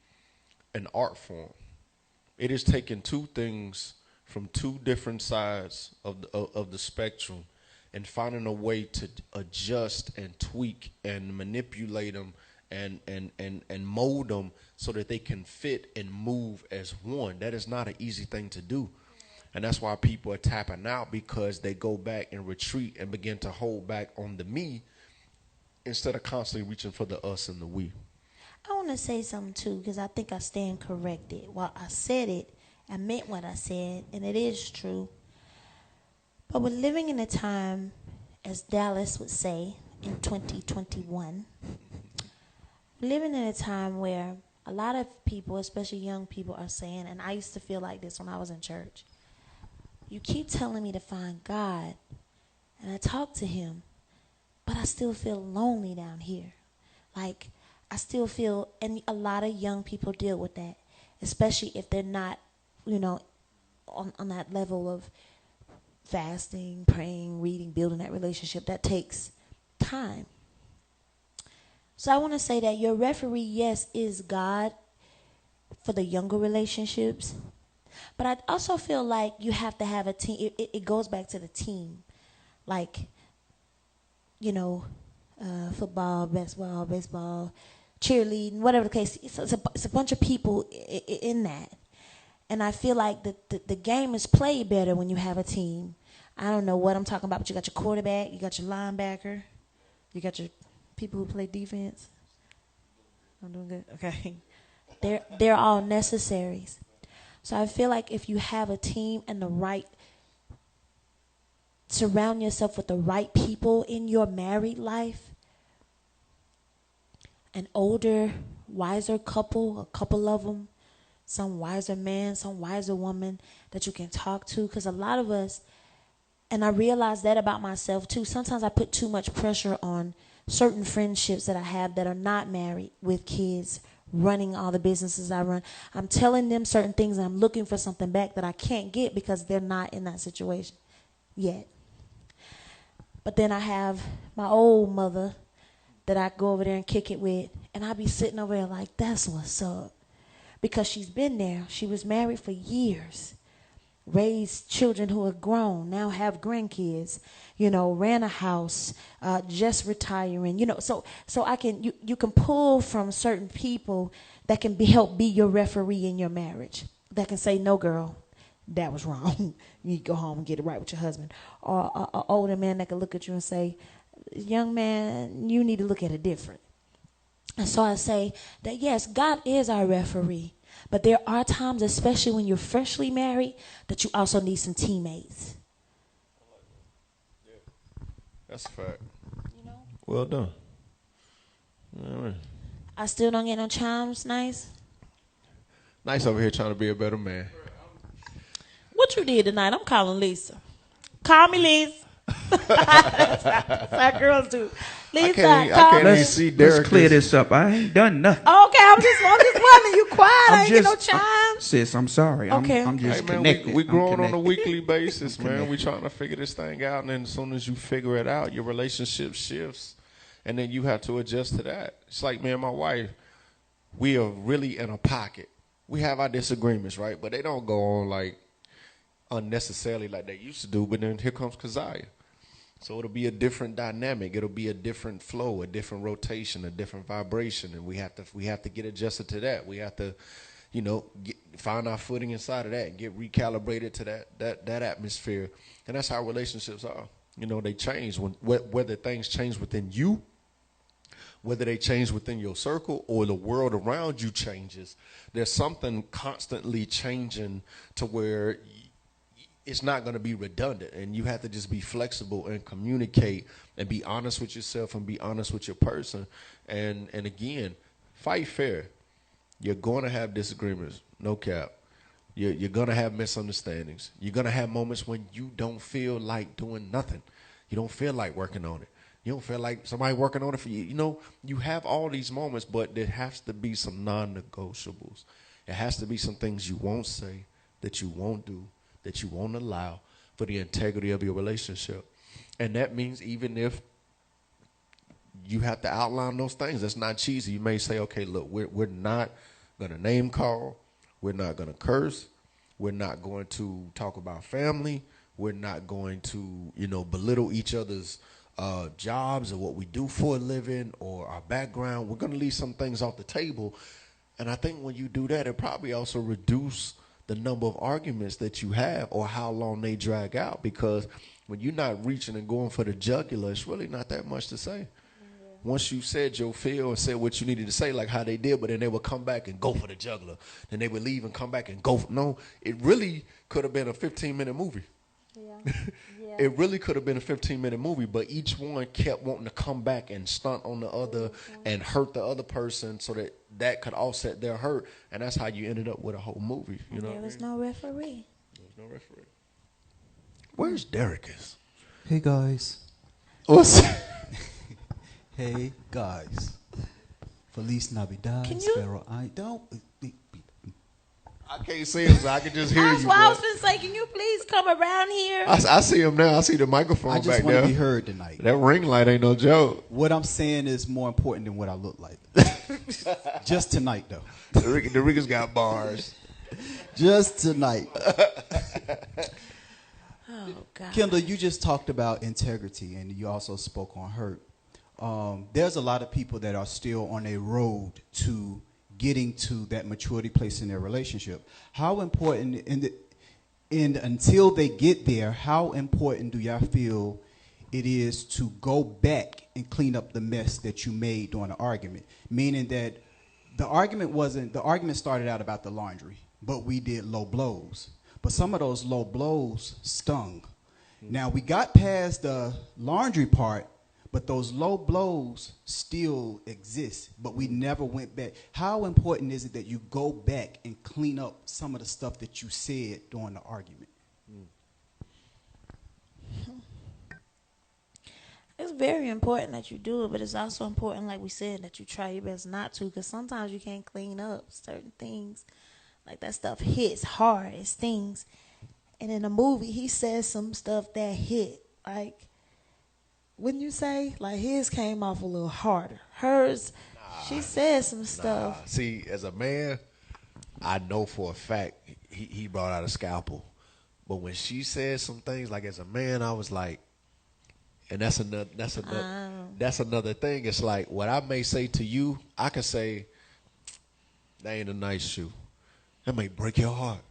an art form. It is taking two things from two different sides of the spectrum and finding a way to adjust and tweak and manipulate them and mold them so that they can fit and move as one. That is not an easy thing to do. And that's why people are tapping out, because they go back and retreat and begin to hold back on the me instead of constantly reaching for the us and the we. I want to say something too, because I think I stand corrected. While I said it, I meant what I said, and it is true. But we're living in a time, as Dallas would say, in 2021, we're living in a time where a lot of people, especially young people, are saying, and I used to feel like this when I was in church, you keep telling me to find God, and I talk to him, but I still feel lonely down here. Like, I still feel, and a lot of young people deal with that, especially if they're not, on that level of fasting, praying, reading, building that relationship. That takes time. So I want to say that your referee, yes, is God for the younger relationships. But I also feel like you have to have a team. It goes back to the team. Like, football, basketball, baseball, cheerleading, whatever the case. It's a bunch of people in that. And I feel like the game is played better when you have a team. I don't know what I'm talking about, but you got your quarterback, you got your linebacker, you got your people who play defense. I'm doing good. Okay. They're all necessaries. So I feel like if you have a team and surround yourself with the right people in your married life, an older, wiser couple, a couple of them, some wiser man, some wiser woman that you can talk to. Because a lot of us, and I realize that about myself too, sometimes I put too much pressure on certain friendships that I have that are not married with kids, running all the businesses I run. I'm telling them certain things and I'm looking for something back that I can't get because they're not in that situation yet. But then I have my old mother that I go over there and kick it with, and I be sitting over there like, that's what's up. Because she's been there. She was married for years, raised children who are grown, now have grandkids, ran a house, just retiring, so I can, you can pull from certain people that can help be your referee in your marriage, that can say, no, girl, that was wrong. You need to go home and get it right with your husband. Or an older man that can look at you and say, young man, you need to look at it different. And so I say that, yes, God is our referee. But there are times, especially when you're freshly married, that you also need some teammates. Yeah, that's a fact. Well done. All right. I still don't get no chimes, nice? Nice over here trying to be a better man. What you did tonight? I'm calling Lisa. Call me, Lisa. That's how girls do. Lisa, I can't even see Derek. Let's clear this up. I ain't done nothing. Okay, I'm just wondering. You quiet? I ain't get no chimes. Sis, I'm sorry. Okay. I'm just Hey, man, connected. we growing on a connected. weekly basis, man. We trying to figure this thing out, and then as soon as you figure it out, your relationship shifts, and then you have to adjust to that. It's like me and my wife, we are really in a pocket. We have our disagreements, right? But they don't go on like unnecessarily like they used to do. But then here comes Keziah. So it'll be a different dynamic. It'll be a different flow, a different rotation, a different vibration, and we have to get adjusted to that. We have to, find our footing inside of that, get recalibrated to that atmosphere, and that's how relationships are. They change whether things change within you, whether they change within your circle, or the world around you changes. There's something constantly changing to where it's not going to be redundant, and you have to just be flexible and communicate and be honest with yourself and be honest with your person. And again, fight fair. You're going to have disagreements, no cap. You're going to have misunderstandings. You're going to have moments when you don't feel like doing nothing. You don't feel like working on it. You don't feel like somebody working on it for you. You have all these moments, but there has to be some non-negotiables. There has to be some things you won't say, that you won't do, that you won't allow for the integrity of your relationship. And that means even if you have to outline those things, that's not cheesy. You may say, okay, look, we're not going to name call. We're not going to curse. We're not going to talk about family. We're not going to, belittle each other's jobs or what we do for a living or our background. We're going to leave some things off the table. And I think when you do that, it probably also reduce the number of arguments that you have or how long they drag out. Because when you're not reaching and going for the jugular, it's really not that much to say. Once you said your feel and said what you needed to say, like how they did, but then they would come back and go for the jugular. Then they would leave and come back and go for, no, it really could have been a 15-minute movie. Yeah. Yeah. It really could have been a 15-minute movie, but each one kept wanting to come back and stunt on the other and hurt the other person so that could offset their hurt. And that's how you ended up with a whole movie. You know, there was no referee. There was no referee. Where's Derek is? Hey, guys. What's Hey, guys. Feliz Navidad. Can you? Sparrow. I can't see him, so I can just hear you. I was just saying, can you please come around here? I see him now. I see the microphone I back just there. want to be heard tonight. That ring light ain't no joke. What I'm saying is more important than what I look like. Just tonight, though. The Rickers got bars. Just tonight. Oh, God. Kendall, you just talked about integrity, and you also spoke on hurt. There's a lot of people that are still on a road to getting to that maturity place in their relationship. How important, and until they get there, how important do y'all feel it is to go back and clean up the mess that you made during the argument? Meaning that the argument started out about the laundry, but we did low blows. But some of those low blows stung. Now, we got past the laundry part, but those low blows still exist, but we never went back. How important is it that you go back and clean up some of the stuff that you said during the argument? It's very important that you do it, but it's also important, like we said, that you try your best not to, because sometimes you can't clean up certain things. Like, that stuff hits hard, it stings. And in the movie, he says some stuff that hit. Like, wouldn't you say? Like, his came off a little harder. Hers, she said some stuff. See, as a man, I know for a fact he brought out a scalpel. But when she said some things, like, as a man, I was like, and that's another thing. It's like, what I may say to you, I can say, that ain't a nice shoe. That may break your heart.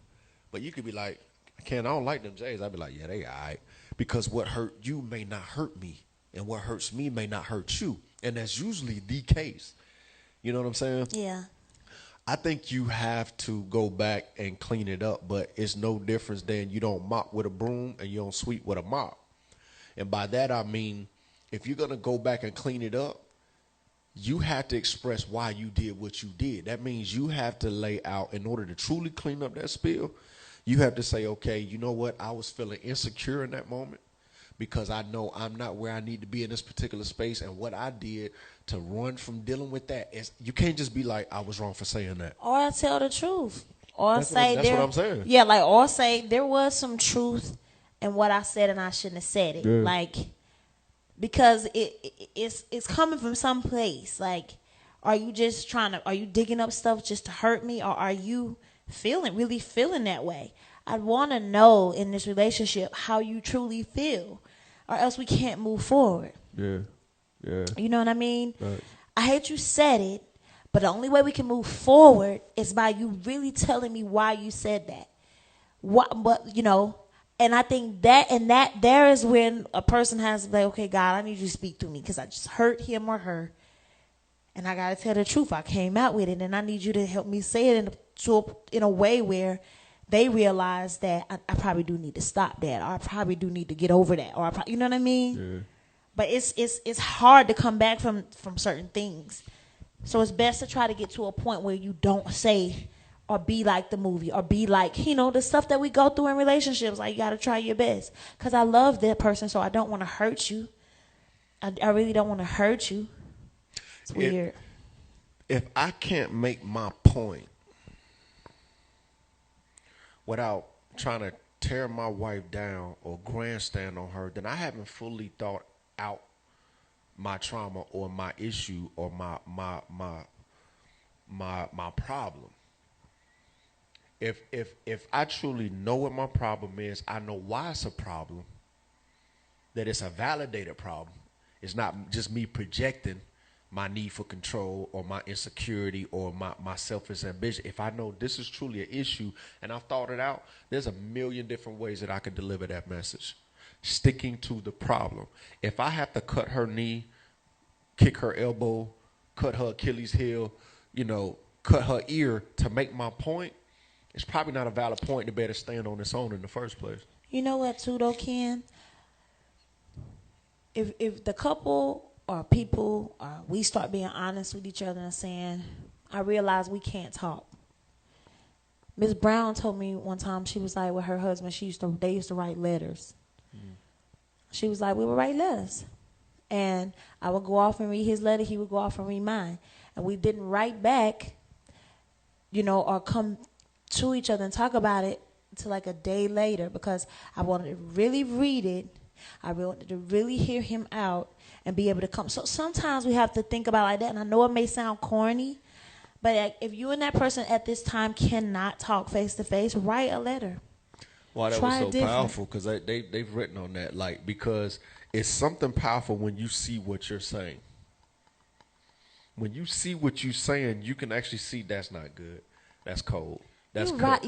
But you could be like, I don't like them J's. I'd be like, yeah, they all right. Because what hurt you may not hurt me. And what hurts me may not hurt you. And that's usually the case. You know what I'm saying? Yeah. I think you have to go back and clean it up. But it's no difference than you don't mop with a broom and you don't sweep with a mop. And by that, I mean, if you're going to go back and clean it up, you have to express why you did what you did. That means you have to lay out, in order to truly clean up that spill, you have to say, okay, you know what? I was feeling insecure in that moment because I know I'm not where I need to be in this particular space. And what I did to run from dealing with that is, you can't just be like, I was wrong for saying that. Or I tell the truth. Or that's what I'm saying. Yeah, like, or say there was some truth in what I said and I shouldn't have said it. Yeah. Like, because it's coming from some place. Like, are you digging up stuff just to hurt me, or are you really feeling that way? I want to know in this relationship how you truly feel, or else we can't move forward. Yeah. You know what I mean? Right. I hate you said it, but the only way we can move forward is by you really telling me why you said that. But you know. And I think that there is when a person has to be like, okay, God, I need you to speak to me because I just hurt him or her. And I got to tell the truth. I came out with it, and I need you to help me say it in a way where they realize that I probably do need to stop that, or I probably do need to get over that, or you know what I mean? Yeah. But it's hard to come back from certain things. So it's best to try to get to a point where you don't say or be like the movie, or be like, you know, the stuff that we go through in relationships. Like, you got to try your best. Because I love that person, so I don't want to hurt you. I really don't want to hurt you. It's weird. If I can't make my point without trying to tear my wife down or grandstand on her, then I haven't fully thought out my trauma or my issue or my problem. If I truly know what my problem is, I know why it's a problem, that it's a validated problem. It's not just me projecting my need for control or my insecurity or my selfish ambition, if I know this is truly an issue and I've thought it out, there's a million different ways that I can deliver that message. Sticking to the problem. If I have to cut her knee, kick her elbow, cut her Achilles heel, cut her ear to make my point, it's probably not a valid point to better stand on its own in the first place. You know what, too, though, Ken? If the couple or people, we start being honest with each other and saying, I realize we can't talk. Miss Brown told me one time, she was like, with her husband, they used to write letters. She was like, we would write letters. And I would go off and read his letter. He would go off and read mine. And we didn't write back, or come to each other and talk about it until like a day later, because I wanted to really read it. I wanted to really hear him out and be able to come. So sometimes we have to think about like that. And I know it may sound corny, but if you and that person at this time cannot talk face to face, write a letter. Wow, that was so powerful, because they've written on that, because it's something powerful when you see what you're saying. When you see what you're saying, you can actually see that's not good. That's cold. That's you're right.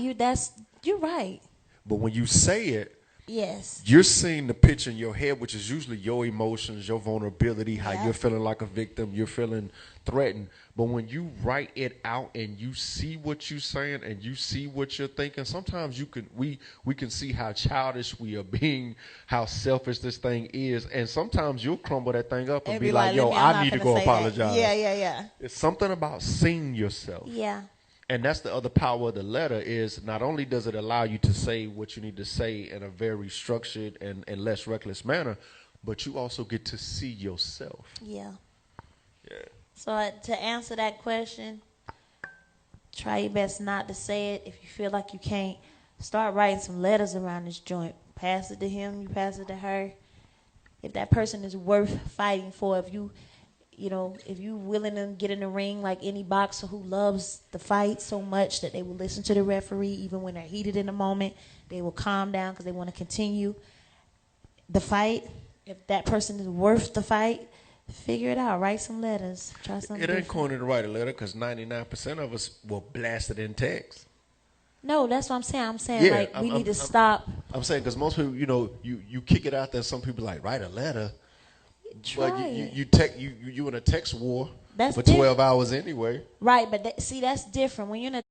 You're right. But when you say it, yes, you're seeing the picture in your head, which is usually your emotions, your vulnerability, how you're feeling like a victim, you're feeling threatened. But when you write it out and you see what you're saying and you see what you're thinking, sometimes we can see how childish we are being, how selfish this thing is, and sometimes you'll crumble that thing up and be like, yo, I need to go apologize. Yeah. It's something about seeing yourself. Yeah. And that's the other power of the letter, is not only does it allow you to say what you need to say in a very structured and less reckless manner, but you also get to see yourself. Yeah. Yeah. So to answer that question, try your best not to say it. If you feel like you can't, start writing some letters around this joint. Pass it to him, you pass it to her. If that person is worth fighting for, if you willing to get in the ring like any boxer who loves the fight so much that they will listen to the referee even when they're heated in the moment, they will calm down because they want to continue the fight. If that person is worth the fight, figure it out. Write some letters. Try something It ain't different. corny to write a letter, because 99% of us will blast it in text. No, that's what I'm saying. I'm saying we need to stop. I'm saying because most people, you kick it out there. Some people like, write a letter. Try But it. you in a text war That's for 12 hours anyway. Right, but that's different. When you're in a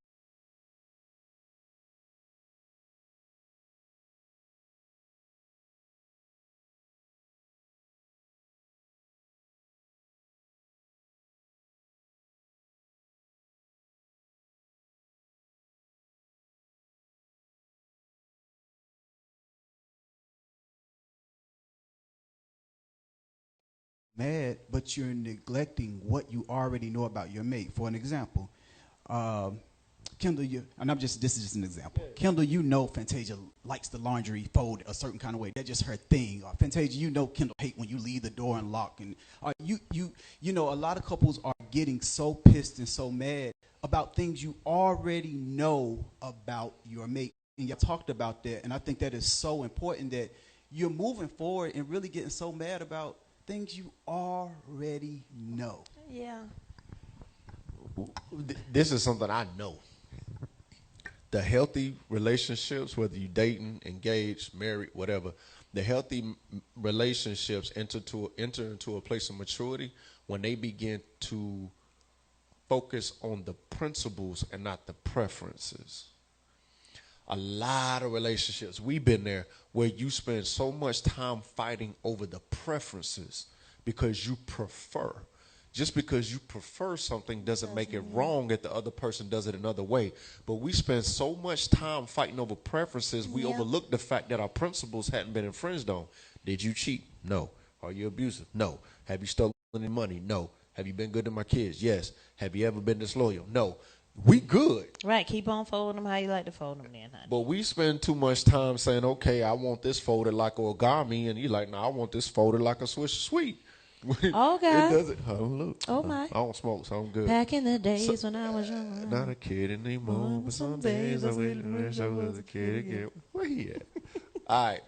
mad, but you're neglecting what you already know about your mate. For an example, Kendall, this is just an example. Kendall, Fantasia likes the laundry fold a certain kind of way. That's just her thing. Fantasia, Kendall hate when you leave the door unlocked. And a lot of couples are getting so pissed and so mad about things you already know about your mate. And you talked about that, and I think that is so important that you're moving forward and really getting so mad about things you already know. yeah. This is something I know. The healthy relationships, whether you dating, engaged, married, whatever, the healthy relationships enter into a place of maturity when they begin to focus on the principles and not the preferences. A lot of relationships, we've been there, where you spend so much time fighting over the preferences because you prefer. Just because you prefer something doesn't make it wrong if the other person does it another way. But we spend so much time fighting over preferences, we overlook the fact that our principles hadn't been infringed on. Did you cheat? No. Are you abusive? No. Have you stolen any money? No. Have you been good to my kids? Yes. Have you ever been disloyal? No. We good. Right, keep on folding them how you like to fold them then, honey. But we spend too much time saying, okay, I want this folded like origami, and you're like, no, I want this folded like a Swiss sweet. Okay. It doesn't. Oh, look. Oh, my. I don't smoke, so I'm good. Back in the days when I was young. Not a kid anymore, but some days I wish I was a kid again. Where he at? All right.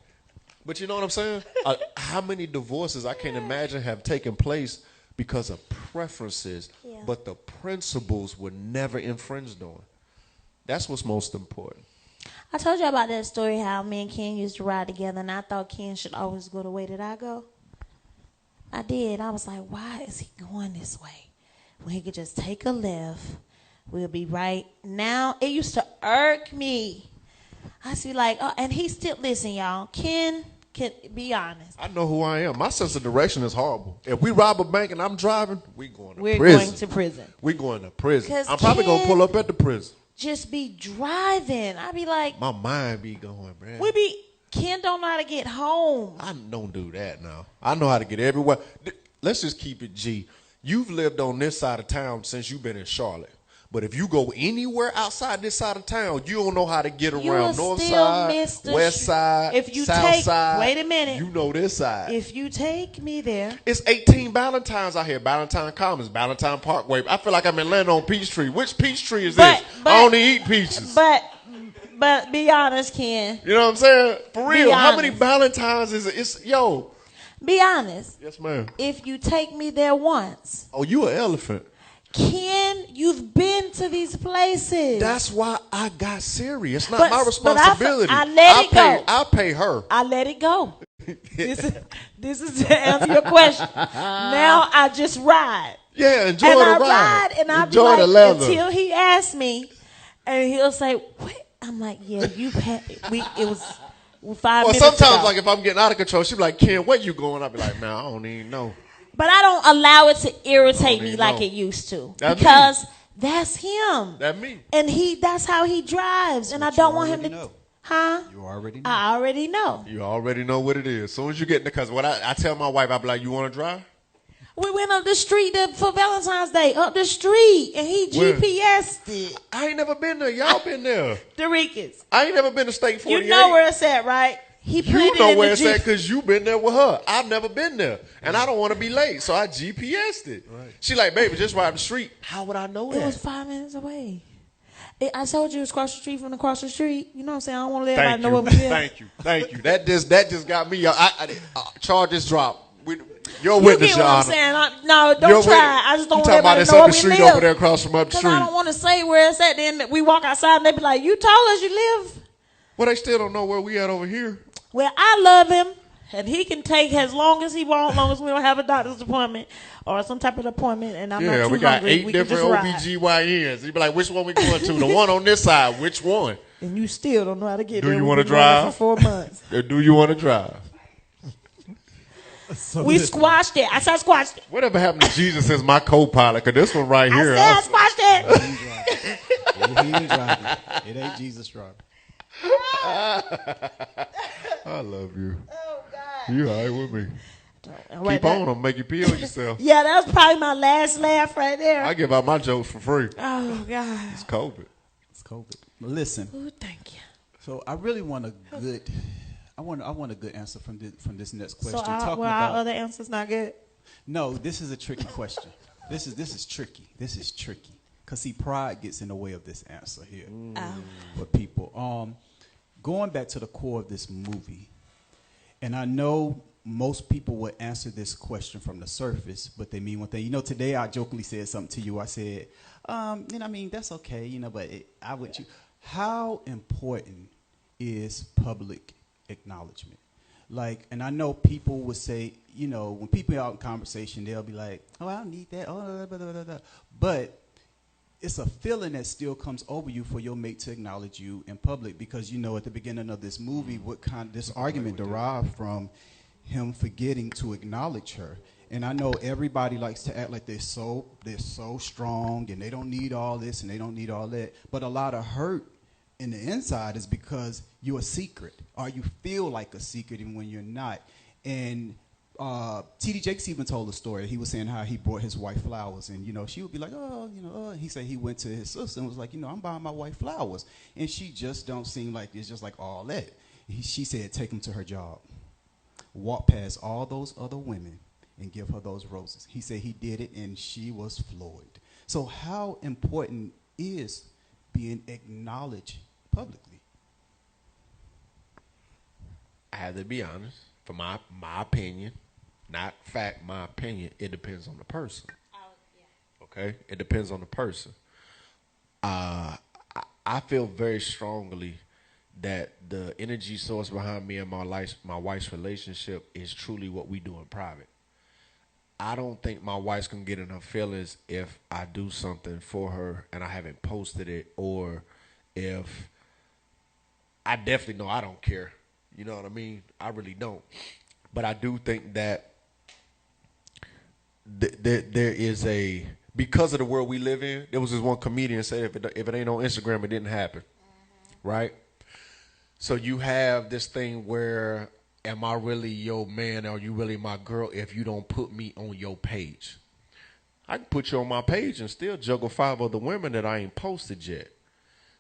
But you know what I'm saying? How many divorces I can't imagine have taken place because of preferences, Yeah. but the principles were never infringed on. That's what's most important. I told you about that story how me and Ken used to ride together, and I thought Ken should always go the way that I go. I did. I was like, why is he going this way? When he could just take a left, we'll be right. Now, it used to irk me. I used to be like, oh, and he still, listen, y'all, Ken, be honest. I know who I am. My sense of direction is horrible. If we rob a bank and I'm driving, We're going to prison. We're going to prison. 'Cause I'm probably going to Ken- pull up at the prison. Just be driving. I be like, My mind be going, man. Ken don't know how to get home. I don't do that now. I know how to get everywhere. Let's just keep it G. You've lived on this side of town since you've been in Charlotte. But if you go anywhere outside this side of town, you don't know how to get around north side, west side, south side. Wait a minute. You know this side. If you take me there. It's 18 Valentines out here. Valentine Commons, Valentine Parkway. I feel like I'm in land on Peachtree. Which Peachtree is this? I only eat peaches. But be honest, Ken. You know what I'm saying? For real. How many honest. Valentines is it? Yo. Be honest. Yes, ma'am. If you take me there once. Oh, you an elephant. Ken, you've been to these places. That's why I got serious. It's not my responsibility. I let it go. I pay her. I let it go. This is to answer your question. Now I just ride. Yeah, enjoy and the I ride. And I enjoy be the like, leather. until he asks me, and he'll say, "What?" I'm like, "Yeah, you had it was 5 Or minutes sometimes, ago." like if I'm getting out of control, she be like, "Ken, where you going?" I be like, "Man, I don't even know." But I don't allow it to irritate me like know. it used to. That's because that's him. That me. And that's how he drives. And I don't want him to know. Huh? You already know. I already know. You already know what it is. As soon as you get in the, because what I tell my wife, I be like, "You want to drive?" We went up the street for Valentine's Day, up the street, and he Where? GPS'd it. I ain't never been there. Y'all been there. Dorikas. I ain't never been to State 48. You know where it's at, right? He put You it know in where the it's at because you been there with her. I've never been there. And I don't want to be late, so I GPS'd it. Right. She like, "Baby, just ride the street." How would I know that? It was 5 minutes away. I told you it was across the street from across the street. You know what I'm saying? I don't want to let everybody know where we live. Thank you. That just got me. Charges dropped. Your You witness, get Your what I'm Honor. saying? No, don't try. I just don't want talking about everybody this to know up where the we street live. over there across from up the Because street. I don't want to say where it's at. Then we walk outside and they be like, "You told us you live." Well, they still don't know where we at over here. Well, I love him, and he can take as long as he wants, as long as we don't have a doctor's appointment or some type of appointment, and I'm not too We got hungry. 8 We can different just ride. OBGYNs. He be like, "Which one we going to?" The one on this side. Which one? And you still don't know how to get Do there. you We've wanna been going there drive? for 4 months? Or do you want to drive? We squashed it. I said I squashed it. Whatever happened to Jesus as my co-pilot? Because this one right here. I said I squashed it. He ain't driving. It ain't Jesus driving. I love you. Oh God. You all right with me. Wait, Keep on, I'll make you pee on yourself. Yeah, that was probably my last laugh right there. I give out my jokes for free. Oh God. It's COVID. It's COVID. But listen. Oh, thank you. So I really want a good. I want a good answer from this next question. So our other answers not good. No, this is a tricky question. This is tricky. This is tricky. Cause see, pride gets in the way of this answer here. For people, going back to the core of this movie, and I know most people would answer this question from the surface, but they mean one thing. You know, today I jokingly said something to you. I said, I mean, that's okay, but I would you. How important is public acknowledgement? Like, and I know people would say, when people are out in conversation, they'll be like, "Oh, I don't need that." Oh, blah, blah, blah, blah. But it's a feeling that still comes over you for your mate to acknowledge you in public, because at the beginning of this movie, this argument derived from him forgetting to acknowledge her. And I know everybody likes to act like they're so strong and they don't need all this and they don't need all that. But a lot of hurt in the inside is because you're a secret, or you feel like a secret even when you're not. And T.D. Jakes even told a story. He was saying how he brought his wife flowers, and she would be like, he said he went to his sister and was like, I'm buying my wife flowers, and she just don't seem like it's just like all that. She said, take him to her job, walk past all those other women, and give her those roses. He said he did it, and she was floored. So how important is being acknowledged publicly? I have to be honest. For my opinion, Not fact, my opinion. It depends on the person. Okay? It depends on the person. I feel very strongly that the energy source behind me and my wife's relationship is truly what we do in private. I don't think my wife's gonna get in her feelings if I do something for her and I haven't posted it, or if I definitely know I don't care. You know what I mean? I really don't. But I do think that there is a, because of the world we live in, there was this one comedian said, if it ain't on Instagram, it didn't happen. Right? So you have this thing where, am I really your man? Or are you really my girl if you don't put me on your page? I can put you on my page and still juggle 5 other women that I ain't posted yet.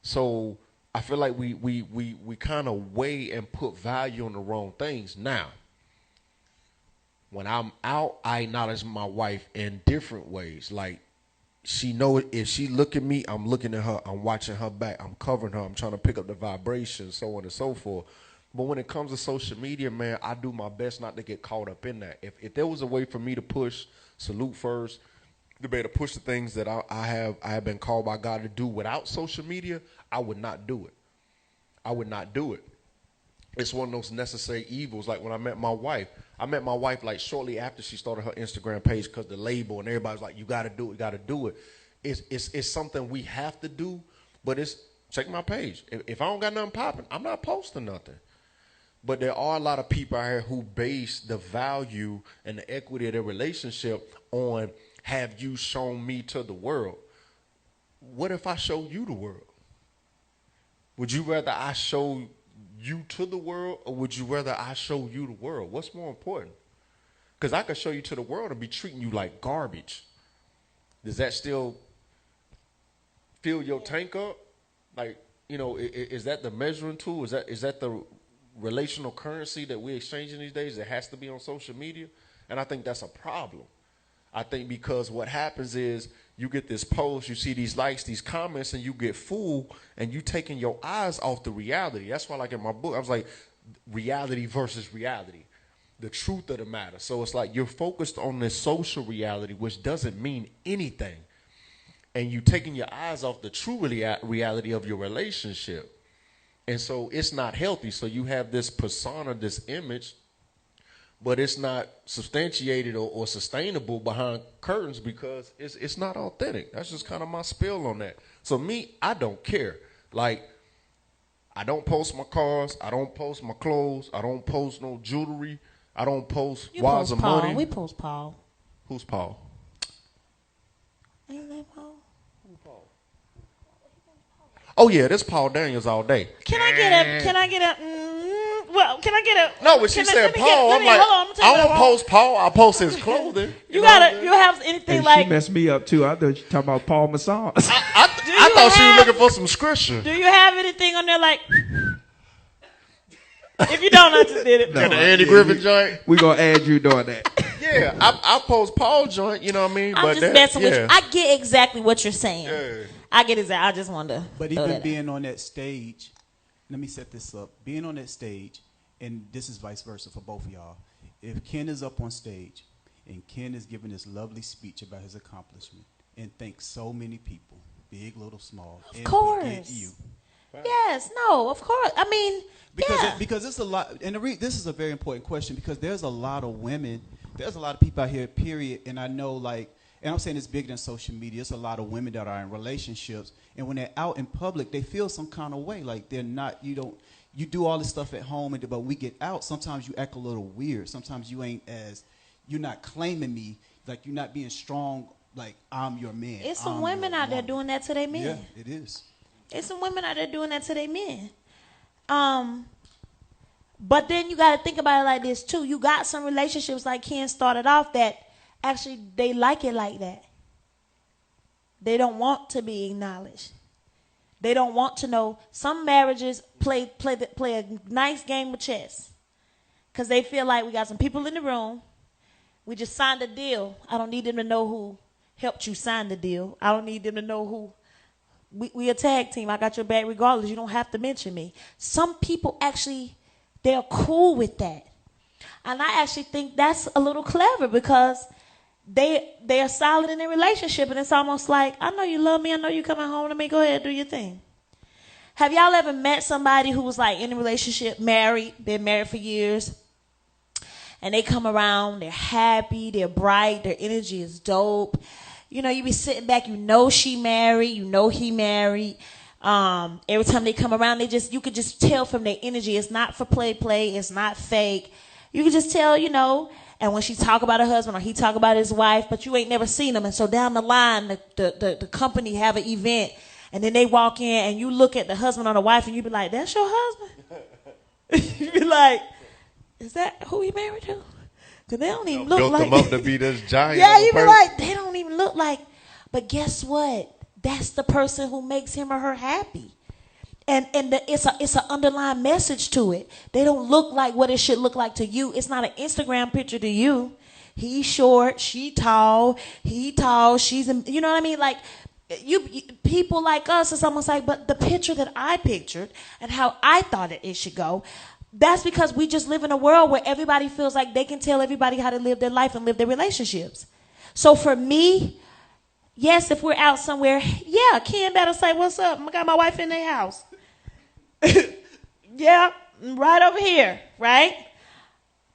So I feel like we kind of weigh and put value on the wrong things. Now, when I'm out, I acknowledge my wife in different ways. Like, she know if she look at me, I'm looking at her, I'm watching her back, I'm covering her, I'm trying to pick up the vibration, so on and so forth. But when it comes to social media, man, I do my best not to get caught up in that. If there was a way for me to push Salute First, to be able to push the things that I have been called by God to do without social media, I would not do it. I would not do it. It's one of those necessary evils. Like when I met my wife like shortly after she started her Instagram page, because the label and everybody's like, you got to do it, you got to do it. It's something we have to do, but it's, check my page. If I don't got nothing popping, I'm not posting nothing. But there are a lot of people out here who base the value and the equity of their relationship on, have you shown me to the world? What if I show you the world? Would you rather I show you to the world, or would you rather I show you the world? What's more important? Because I could show you to the world and be treating you like garbage. Does that still fill your tank up? Like, you know, is that the measuring tool? Is that the relational currency that we're exchanging these days that has to be on social media? And I think that's a problem. I think because what happens is you get this post, you see these likes, these comments, and you get fooled, and you taking your eyes off the reality. That's why, like in my book, I was like, reality versus reality, the truth of the matter. So it's like you're focused on this social reality, which doesn't mean anything, and you taking your eyes off the true reality of your relationship. And so it's not healthy. So you have this persona, this image, but it's not substantiated or sustainable behind curtains because it's not authentic. That's just kind of my spill on that. So me, I don't care. Like, I don't post my cars. I don't post my clothes. I don't post no jewelry. I don't post wads of money. We post Paul. Who's Paul? Ain't that Paul? Oh yeah, this Paul Daniels all day. Can I get a? No, when she said Paul, I'm like, I don't post Paul. I post his clothing. You have anything and like? She messed me up too. I thought you talking about Paul Masson. I thought she was looking for some scripture. Do you have anything on there like? If you don't, I just did it. No, the Andy Griffin joint. We gonna add you doing that. Yeah, I post Paul joint. You know what I mean? I'm just messing with you. I get exactly what you're saying. Yeah. I get exactly. I just wanted to. But even being on that stage, let me set this up. Being on that stage, and this is vice versa for both of y'all. If Ken is up on stage, and Ken is giving this lovely speech about his accomplishment, and thanks so many people, big, little, small, of course, you. Yes, no, of course. I mean, because it's a lot, and this is a very important question because there's a lot of women, there's a lot of people out here, period, and I know like. And I'm saying it's bigger than social media. It's a lot of women that are in relationships. And when they're out in public, they feel some kind of way. Like they're not, you do all this stuff at home. But we get out, sometimes you act a little weird. Sometimes you're not claiming me. Like you're not being strong. Like I'm your man. It's some women out there doing that to their men. Yeah, it is. It's some women out there doing that to their men. But then you got to think about it like this too. You got some relationships like Ken started off that actually they like it like that. They don't want to be acknowledged. They don't want to know. Some marriages play a nice game of chess because they feel like we got some people in the room. We just signed a deal. I don't need them to know who helped you sign the deal. I don't need them to know who. We a tag team. I got your back regardless. You don't have to mention me. Some people actually, they're cool with that. And I actually think that's a little clever because they are solid in their relationship, and it's almost like, I know you love me, I know you coming home to me, go ahead, do your thing. Have y'all ever met somebody who was like in a relationship, married, been married for years, and they come around, they're happy, they're bright, their energy is dope. You know, you be sitting back, you know she married, you know he married. Every time they come around, you could just tell from their energy. It's not for play, it's not fake. You can just tell, you know. And when she talk about her husband or he talk about his wife, but you ain't never seen them. And so down the line, the company have an event, and then they walk in, and you look at the husband or the wife, and you be like, that's your husband? You be like, is that who he married to? Because they don't even look built like. them up to be this giant. Yeah, you be like, they don't even look like. But guess what? That's the person who makes him or her happy. And it's an underlying message to it. They don't look like what it should look like to you. It's not an Instagram picture to you. He's short, she tall, he tall, she's, you know what I mean? Like, you people like us, it's almost like, but the picture that I pictured and how I thought it should go, that's because we just live in a world where everybody feels like they can tell everybody how to live their life and live their relationships. So for me, yes, if we're out somewhere, yeah, Ken better say, what's up? I got my wife in their house. Yeah, right over here, right?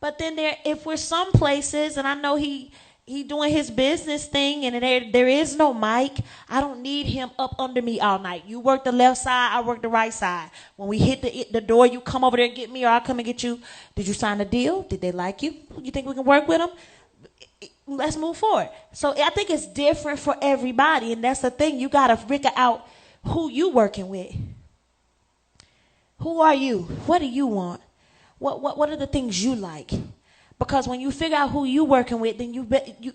But then if we're some places, and I know he doing his business thing, and there is no mic, I don't need him up under me all night. You work the left side, I work the right side. When we hit the door, you come over there and get me, or I'll come and get you. Did you sign a deal? Did they like you? You think we can work with them? Let's move forward. So I think it's different for everybody, and that's the thing. You got to figure out who you working with. Who are you? What do you want? What are the things you like? Because when you figure out who you working with, then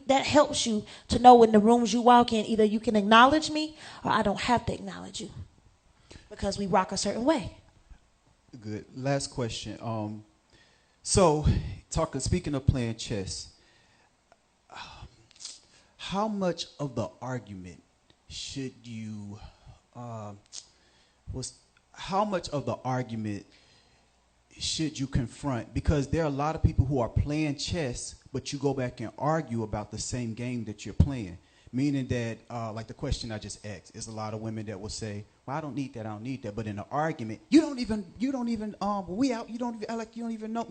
that helps you to know in the rooms you walk in, either you can acknowledge me or I don't have to acknowledge you because we rock a certain way. Good. Last question. Speaking of playing chess, how much of the argument should you how much of the argument should you confront? Because there are a lot of people who are playing chess, but you go back and argue about the same game that you're playing. Meaning that, like the question I just asked, is a lot of women that will say, well, I don't need that. But in an argument, you don't even, you don't even know.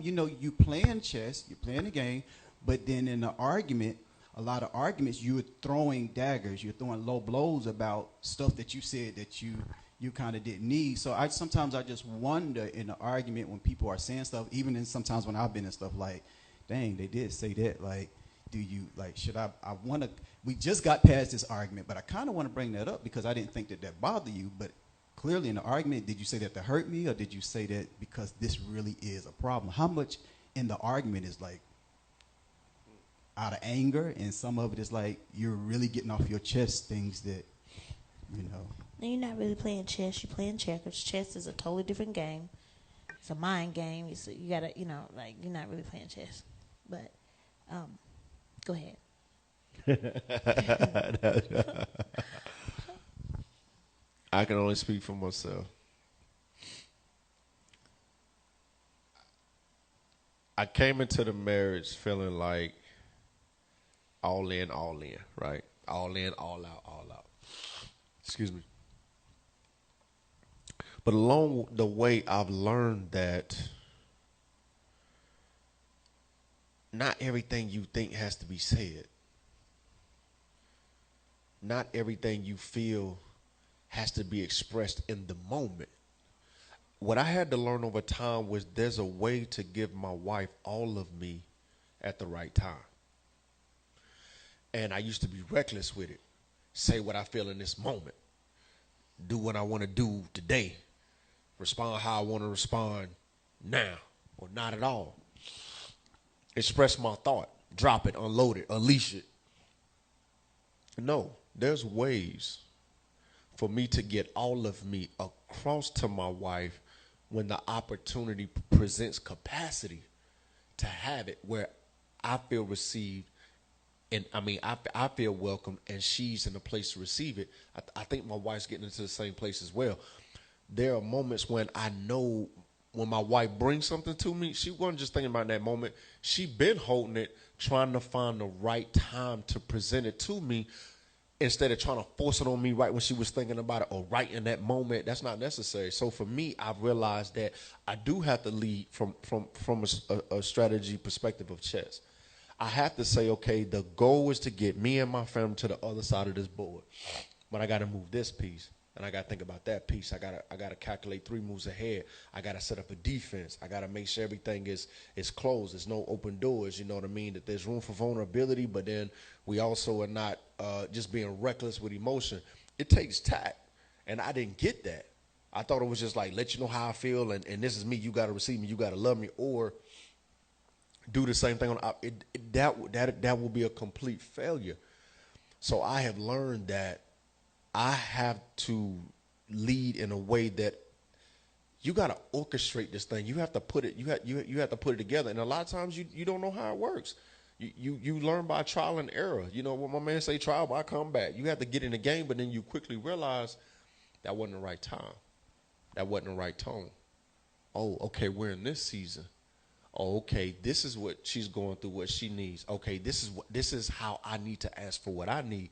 You know, you playing chess, you're playing the game, but then in the argument, a lot of arguments, you're throwing daggers, you're throwing low blows about stuff that you said that you kind of didn't need. So sometimes I just wonder in the argument when people are saying stuff, even sometimes when I've been in stuff like, dang, they did say that. Like, do you, like, should I want to, we just got past this argument, but I kind of want to bring that up because I didn't think that bothered you. But clearly in the argument, did you say that to hurt me, or did you say that because this really is a problem? How much in the argument is like out of anger, and some of it is like you're really getting off your chest things that, you know. No, you're not really playing chess. You're playing checkers. Chess is a totally different game. It's a mind game. You gotta, you know, like, you're not really playing chess. But go ahead. I can only speak for myself. I came into the marriage feeling like all in, right? All in, all out. Excuse me. But along the way, I've learned that not everything you think has to be said. Not everything you feel has to be expressed in the moment. What I had to learn over time was there's a way to give my wife all of me at the right time. And I used to be reckless with it. Say what I feel in this moment. Do what I want to do today. Respond how I want to respond now, or not at all. Express my thought. Drop it, unload it, unleash it. No, there's ways for me to get all of me across to my wife when the opportunity presents capacity to have it, where I feel received, and I feel welcome, and she's in a place to receive it. I think my wife's getting into the same place as well. There are moments when I know when my wife brings something to me, she wasn't just thinking about that moment. She been holding it, trying to find the right time to present it to me instead of trying to force it on me right when she was thinking about it or right in that moment. That's not necessary. So for me, I've realized that I do have to lead from a strategy perspective of chess. I have to say, okay, the goal is to get me and my family to the other side of this board. But I got to move this piece. And I got to think about that piece. I got to calculate 3 moves ahead. I got to set up a defense. I got to make sure everything is closed. There's no open doors. You know what I mean? That there's room for vulnerability, but then we also are not just being reckless with emotion. It takes tact, and I didn't get that. I thought it was just like, let you know how I feel, and this is me. You got to receive me. You got to love me, or do the same thing. That will be a complete failure. So I have learned that I have to lead in a way that you got to orchestrate this thing. You have to put it. You have to put it together. And a lot of times you don't know how it works. You learn by trial and error. You know what my man say, trial by comeback. You have to get in the game, but then you quickly realize that wasn't the right time. That wasn't the right tone. Oh, okay, we're in this season. Oh, okay, this is what she's going through, what she needs. Okay, this is how I need to ask for what I need.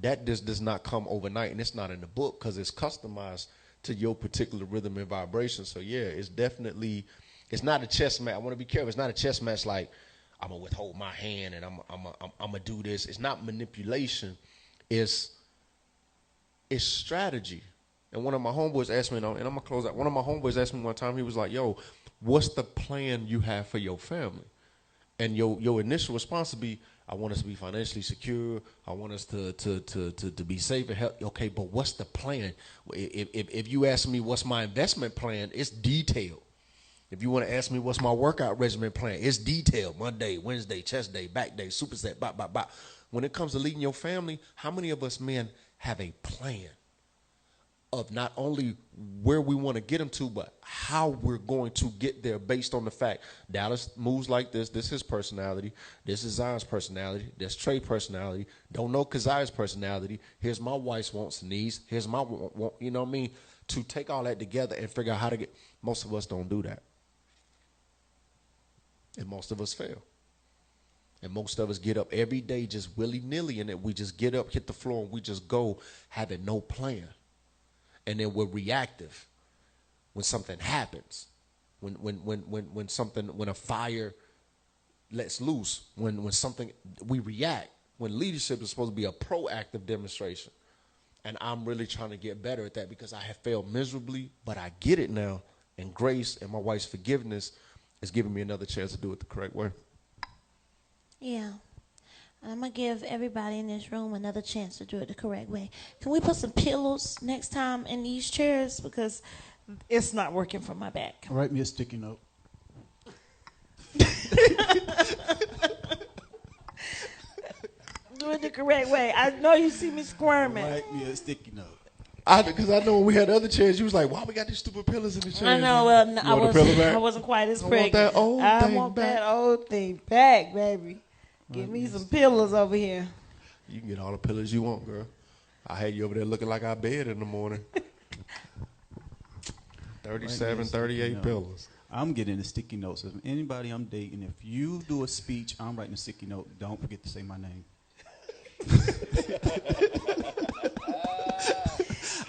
That just does not come overnight, and it's not in the book because it's customized to your particular rhythm and vibration. So yeah, it's not a chess match. I want to be careful. It's not a chess match like I'm gonna withhold my hand and I'm gonna do this. It's not manipulation. It's strategy. And one of my homeboys asked me, and I'm gonna close out. One of my homeboys asked me one time. He was like, "Yo, what's the plan you have for your family?" And your initial response would be, I want us to be financially secure. I want us to be safe and healthy. Okay, but what's the plan? If you ask me what's my investment plan, it's detailed. If you want to ask me what's my workout regimen plan, it's detailed. Monday, Wednesday, chest day, back day, superset, bop, bop, bop. When it comes to leading your family, how many of us men have a plan of not only where we want to get them to, but how we're going to get there based on the fact Dallas moves like this. This is his personality. This is Zion's personality. That's Trey's personality. Don't know Keziah's personality. Here's my wife's wants and needs. Here's my want, you know what I mean? To take all that together and figure out how to get. Most of us don't do that. And most of us fail. And most of us get up every day just willy-nilly, and we just get up, hit the floor, and we just go having no plan. And then we're reactive when something happens, when a fire lets loose, when something, we react. When leadership is supposed to be a proactive demonstration. And I'm really trying to get better at that because I have failed miserably, but I get it now. And grace and my wife's forgiveness is giving me another chance to do it the correct way. Yeah. I'm going to give everybody in this room another chance to do it the correct way. Can we put some pillows next time in these chairs? Because it's not working for my back. Write me a sticky note. Do it the correct way. I know you see me squirming. Write me a sticky note. Because I know when we had other chairs, you was like, why we got these stupid pillows in the chairs? I know. Well, no, I wasn't quite as pregnant. I want that old thing back, baby. Give me some pillows over here. You can get all the pillows you want, girl. I had you over there looking like our bed in the morning. 37, 38 pillows. I'm getting the sticky notes. If anybody I'm dating, if you do a speech, I'm writing a sticky note. Don't forget to say my name.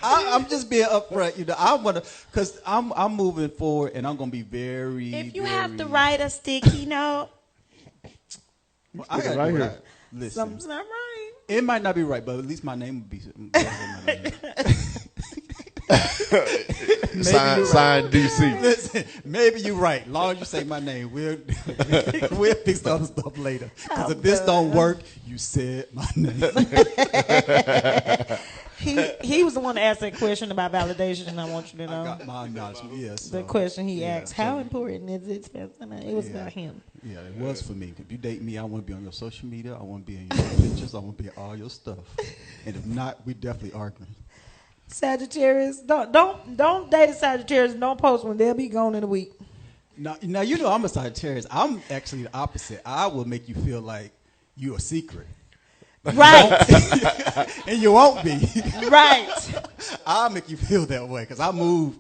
I'm just being upfront, you know. I want to, because I'm moving forward, and I'm gonna be very. If you have to write a sticky note, well, I got right here. Listen, something's not right. It might not be right, but at least my name would be. Sign DC. Listen, maybe you're right. As long as you say my name, we'll fix the other stuff later. Because if this don't work, you said my name. He was the one that asked that question about validation, and I want you to know. I got my acknowledgement, yes. The question he asked, how important is it? It was about him. Yeah, it was for me. If you date me, I want to be on your social media. I want to be in your pictures. I want to be in all your stuff. And if not, we definitely arguing. Sagittarius, don't date a Sagittarius. Don't post when they'll be gone in a week. Now you know I'm a Sagittarius. I'm actually the opposite. I will make you feel like you're a secret. Right. And you won't be. Right. I'll make you feel that way because I move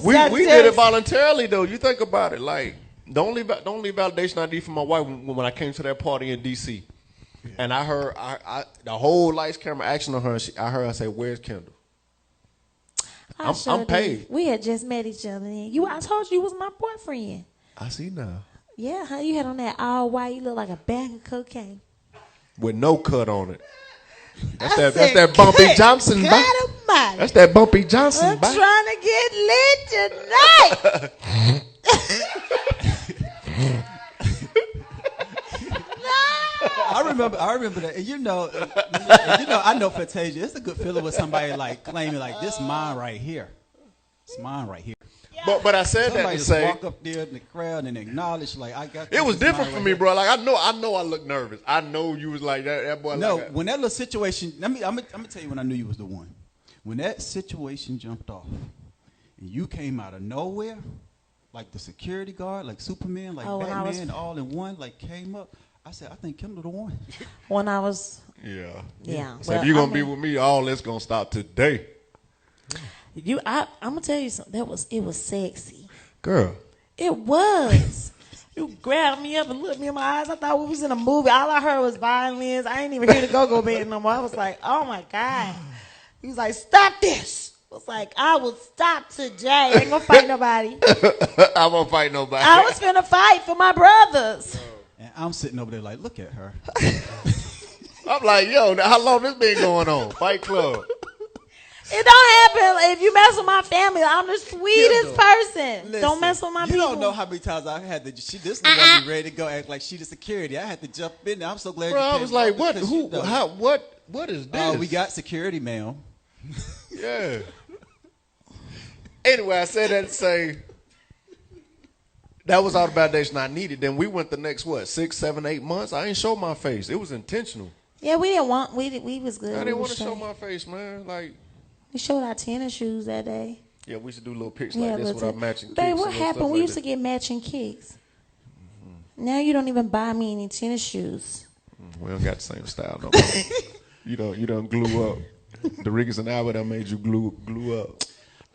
We did it voluntarily though. You think about it, like the only validation I need from my wife when I came to that party in DC, and I heard the whole lights, camera, action on her. I heard her say, "Where's Kendall?" I'm paid. We had just met each other. I told you was my boyfriend. I see now. Yeah, how you had on that all white? You look like a bag of cocaine With no cut on it. That's that Bumpy Johnson. That's that Bumpy Johnson. I'm trying to get lit tonight. I remember that. And I know Fantasia. It's a good feeling with somebody like claiming like this mine right here. It's mine right here. But I said Somebody that to just say walk up there in the crowd and acknowledge like I got. It was different for me, bro. Like I know I looked nervous. I know you was like that boy. No, like when that little situation, I'm gonna tell you when I knew you was the one. When that situation jumped off, and you came out of nowhere, like the security guard, like Superman, like Batman, all in one, like came up. I said, I think Kendall the one. When I was. Yeah. So if you're gonna be with me, all that's gonna stop today. I'm gonna tell you something. It was sexy. Girl. It was. You grabbed me up and looked me in my eyes. I thought we was in a movie. All I heard was violins. I ain't even hear the go-go band no more. I was like, oh my God. He was like, stop this. I was like, I will stop today. I ain't gonna fight nobody. I won't fight nobody. I was finna fight for my brothers. And I'm sitting over there like, look at her. I'm like, yo, how long this been going on? Fight Club. It don't happen if you mess with my family. I'm the sweetest person. Listen, don't mess with my people. You don't know how many times I had to. This nigga be ready to go act like she the security. I had to jump in there. I'm so glad. Bro, you came. I was like, what? Who? How? What is this? We got security, ma'am. Yeah. Anyway, I said that to say that was all the validation I needed. Then we went the next 6, 7, 8 months. I ain't show my face. It was intentional. Yeah, we didn't want. We was good. I didn't want to show my face, man. Like. We showed our tennis shoes that day. Yeah, we used to do little pics like this with our matching kicks. Babe, what happened? We used to get matching kicks. Mm-hmm. Now you don't even buy me any tennis shoes. We don't got the same style no more. you don't glue up. The Riggers and Albert that made you glue up.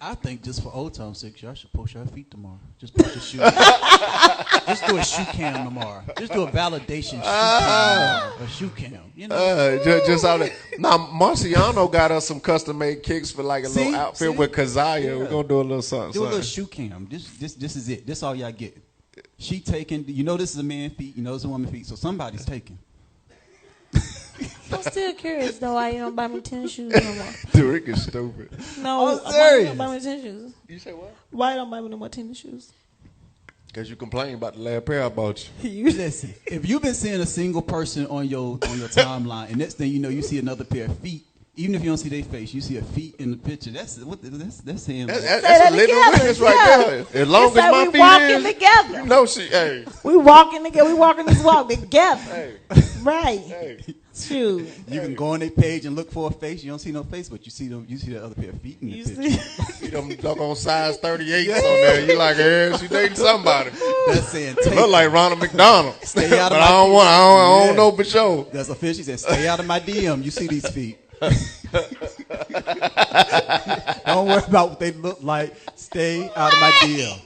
I think just for old time's sake, y'all should post your feet tomorrow. Just post your shoes. Just do a shoe cam tomorrow. Just do a validation shoe cam. A shoe cam. You know. Just out there. Now Marciano got us some custom made kicks for like a little outfit with Kazaya. Yeah. We're gonna do a little something. Do a little shoe cam. This is it. This all y'all get. She taking. You know this is a man's feet. You know it's a woman's feet. So somebody's taking. I'm still curious though why you don't buy me tennis shoes no more. Dude, Rick is stupid. No, why you don't buy me tennis shoes? You say what? Why you don't buy me no more tennis shoes? Because you complain about the last pair I bought you. You listen. If you've been seeing a single person on your timeline, and next thing you know, you see another pair of feet. Even if you don't see their face, you see a feet in the picture. That's him. That's a living witness right there. As long as my feet walking together. You know hey. We walking together. We walking this walk together. Hey. Right. Hey. Shoot. You can go on their page and look for a face. You don't see no face, but you see the other pair of feet in the picture. See them on size 38s on there. You like, she dating somebody. That's saying look like Ronald McDonald. Stay out of but I don't know for sure. That's official. She said, stay out of my DM. You see these feet. Don't worry about what they look like. Stay out of my DM.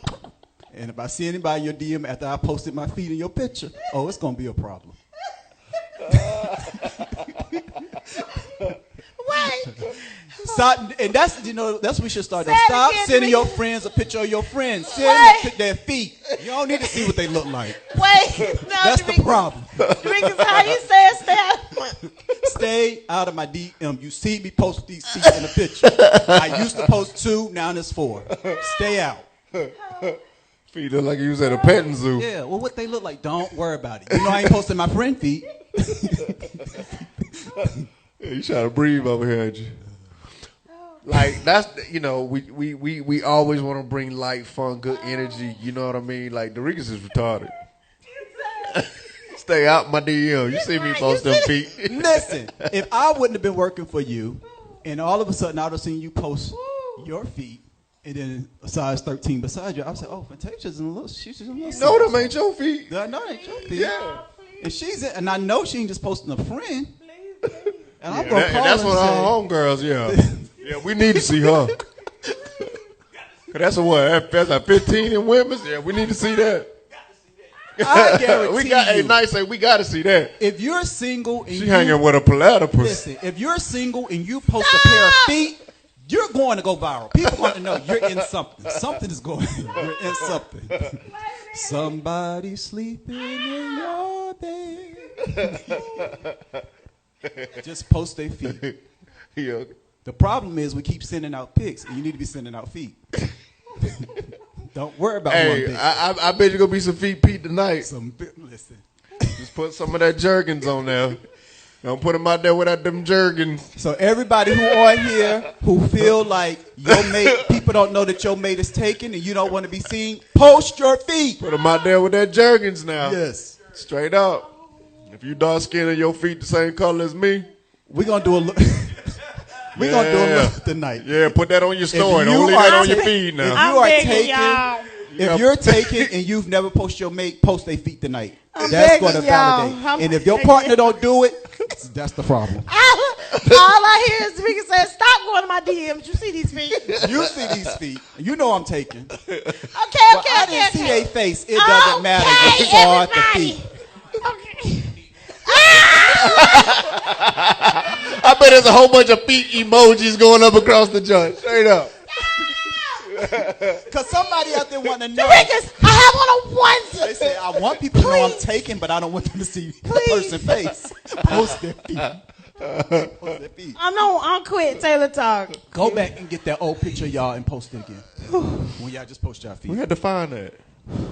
And if I see anybody in your DM after I posted my feet in your picture, it's gonna be a problem. Stop, and that's what we should start. Stop sending your friends a picture of your friends. Send their feet. You don't need to see what they look like. Wait, no, that's the problem. Because how you say it, stay out of my DM. You see me post these feet in a picture. I used to post 2, now it's 4. Stay out. Feet look like you was at a petting zoo. Yeah, well, what they look like, don't worry about it. You know I ain't posting my friend feet. You trying to breathe over here, ain't you? Like that's we always want to bring light, fun, good energy. You know what I mean? Like the Riggers is retarded. Stay out my DM. You see me post them feet. Listen, if I wouldn't have been working for you, and all of a sudden I would have seen you post your feet, and then a size 13 beside you, I would say, Fantasia's in a little. She's in a little. No, them ain't your feet. No, it ain't your feet. Yeah. And I know she ain't just posting a friend. And I'm gonna call and that's her one of her homegirls. Yeah, yeah. We need to see her. That's a what? That's a 15 in women's? Yeah, we need to see that. I guarantee we got, you. hey, nice, we got to see that. If you're single and She hanging with a platypus. Listen, if you're single and you post a pair of feet, you're going to go viral. People want to know you're in something. Something is going. You're in something. Somebody sleeping in your bed. Just post their feet. Yeah. The problem is we keep sending out pics, and you need to be sending out feet. Don't worry about one Hey, pic. I bet you're going to be some feet Pete tonight. Listen. Just put some of that Jergens on there. Don't put them out there without them Jergens. So everybody who on here who feel like your mate, people don't know that your mate is taken and you don't want to be seen, post your feet. Put them out there with that Jergens now. Yes. Straight up. If you dark skin and your feet the same color as me. We're going to do a look. We're going to do a look tonight. Yeah, put that on your story. If you Don't leave are that on your ta- feed If now. you are begging taken, y'all. if you're taken and you've never posted your mate, post their feet tonight. I'm That's going to begging y'all. validate. I'm And if your begging. partner don't do it, that's the problem. All I hear is Vicky say, "Stop going to my DMs. You see these feet? You see these feet. You know I'm taken. Okay, Well, I didn't see their face. It doesn't matter. You saw the feet. Okay. I bet there's a whole bunch of feet emojis going up across the joint. Straight up. Because somebody out there want to know. Rickers, I have on a onesie. They say, I want people to know I'm Please. taken, but I don't want them to see the Please. person's face. Post their feet. Post their feet. I'm quit Taylor Talk. Go back and get that old picture of y'all and post it again. When y'all just post y'all We feet. had to find that.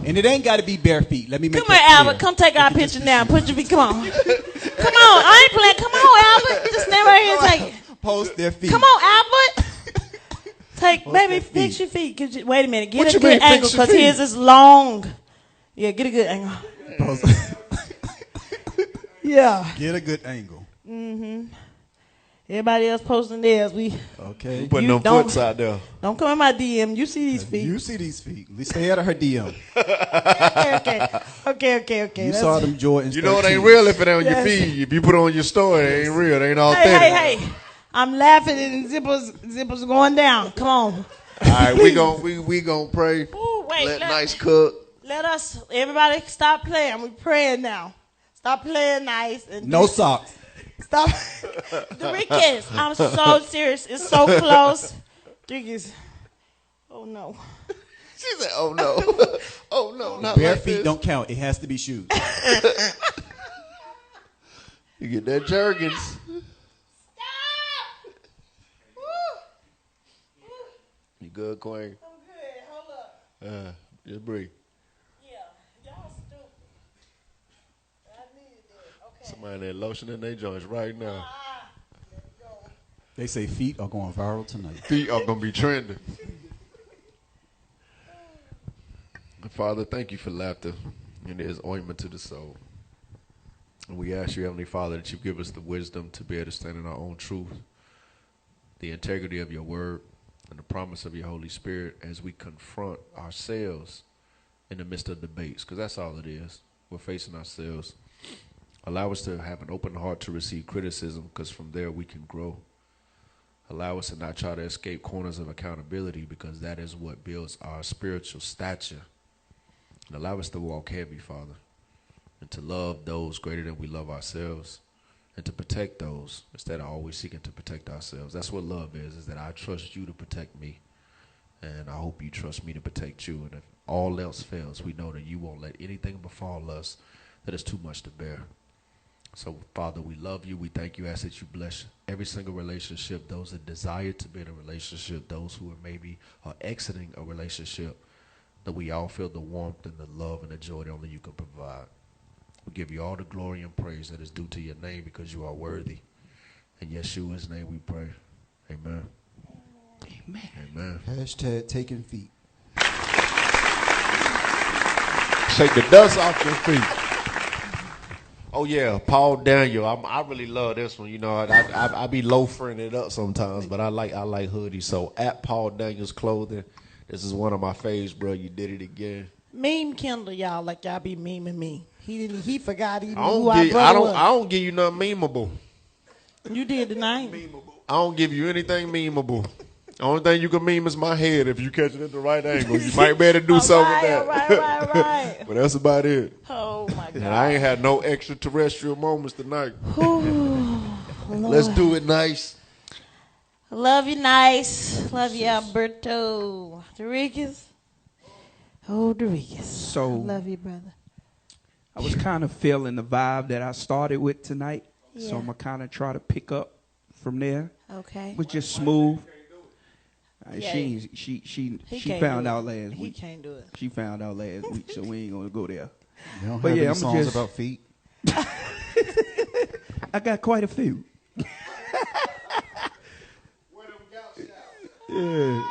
And it ain't got to be bare feet. Let me make Come here, that Albert. clear. Come take our picture now. Put your feet. Come on. Come on. I ain't playing. Come on, Albert. Just stand right here and take it. Post their feet. Come on, Albert. Take, Post baby, their fix feet. your feet. Wait a minute. Get What a you good mean, fix angle your because feet? his is long. Yeah, get a good angle. Post. Yeah. Get a good angle. Everybody else posting theirs. Okay. Putting You them don't- foots out there. Don't come in my DM. You see these feet. You see these feet. At least stay out of her DM. Okay. You That's- saw them Jordans. You know it 13. ain't real if it ain't on your Yes. feed. If you put it on your story, it ain't real. It ain't authentic. Hey. I'm laughing and zippers going down. Come on. All right, we gon' pray. Ooh, wait. Let nice cook. Let us, everybody stop playing. We're praying now. Stop playing nice. And No socks. Stop. Doriquez, I'm so serious. It's so close. Doriquez. Oh, no. She said, "Oh no, oh no, not Bare like feet this." don't count. It has to be shoes. You get that Jergens. Stop. You good, Queen? I'm good. Hold up. Just breathe. Yeah. Y'all stupid. I needed that. Okay. Somebody that lotion in their joints right now. They say feet are going viral tonight. Feet are gonna be trending. Father, thank you for laughter, and it is ointment to the soul. And we ask you, Heavenly Father, that you give us the wisdom to be able to stand in our own truth, the integrity of your word, and the promise of your Holy Spirit as we confront ourselves in the midst of debates, because that's all it is. We're facing ourselves. Allow us to have an open heart to receive criticism, because from there we can grow. Allow us to not try to escape corners of accountability, because that is what builds our spiritual stature. And allow us to walk heavy, Father, and to love those greater than we love ourselves, and to protect those instead of always seeking to protect ourselves. That's what love is that I trust you to protect me, and I hope you trust me to protect you. And if all else fails, we know that you won't let anything befall us that is too much to bear. So, Father, we love you. We thank you. Ask that you bless every single relationship, those that desire to be in a relationship, those who are exiting a relationship, that we all feel the warmth and the love and the joy that only you can provide. We give you all the glory and praise that is due to your name, because you are worthy. In Yeshua's name we pray. Amen. Amen. Amen. Hashtag taking feet. Shake the dust off your feet. Oh yeah, Paul Daniel. I really love this one. You know, I be loafering it up sometimes, but I like hoodies. So at Paul Daniel's Clothing, this is one of my faves, bro. You did it again. Meme Kendall, y'all, like y'all be memeing me. He forgot even I who our don't brother was. give you nothing memeable. You did tonight. I don't give you anything memeable. The only thing you can meme is my head if you catch it at the right angle. You might be able to do something with that. Right. But that's about it. Oh my God. And I ain't had no extraterrestrial moments tonight. Ooh, Let's do it nice. Love you, nice. Love you, Alberto. Dorigas. Oh, Dorigas. So love you, brother. I was kind of feeling the vibe that I started with tonight. Yeah. So I'm going to kind of try to pick up from there. Okay. It was just smooth. Yeah. She found out last He week. can't do it. She found out last week, so we ain't going to go there. You don't But have yeah, any I'm songs just- about feet? I got quite a few. Yeah.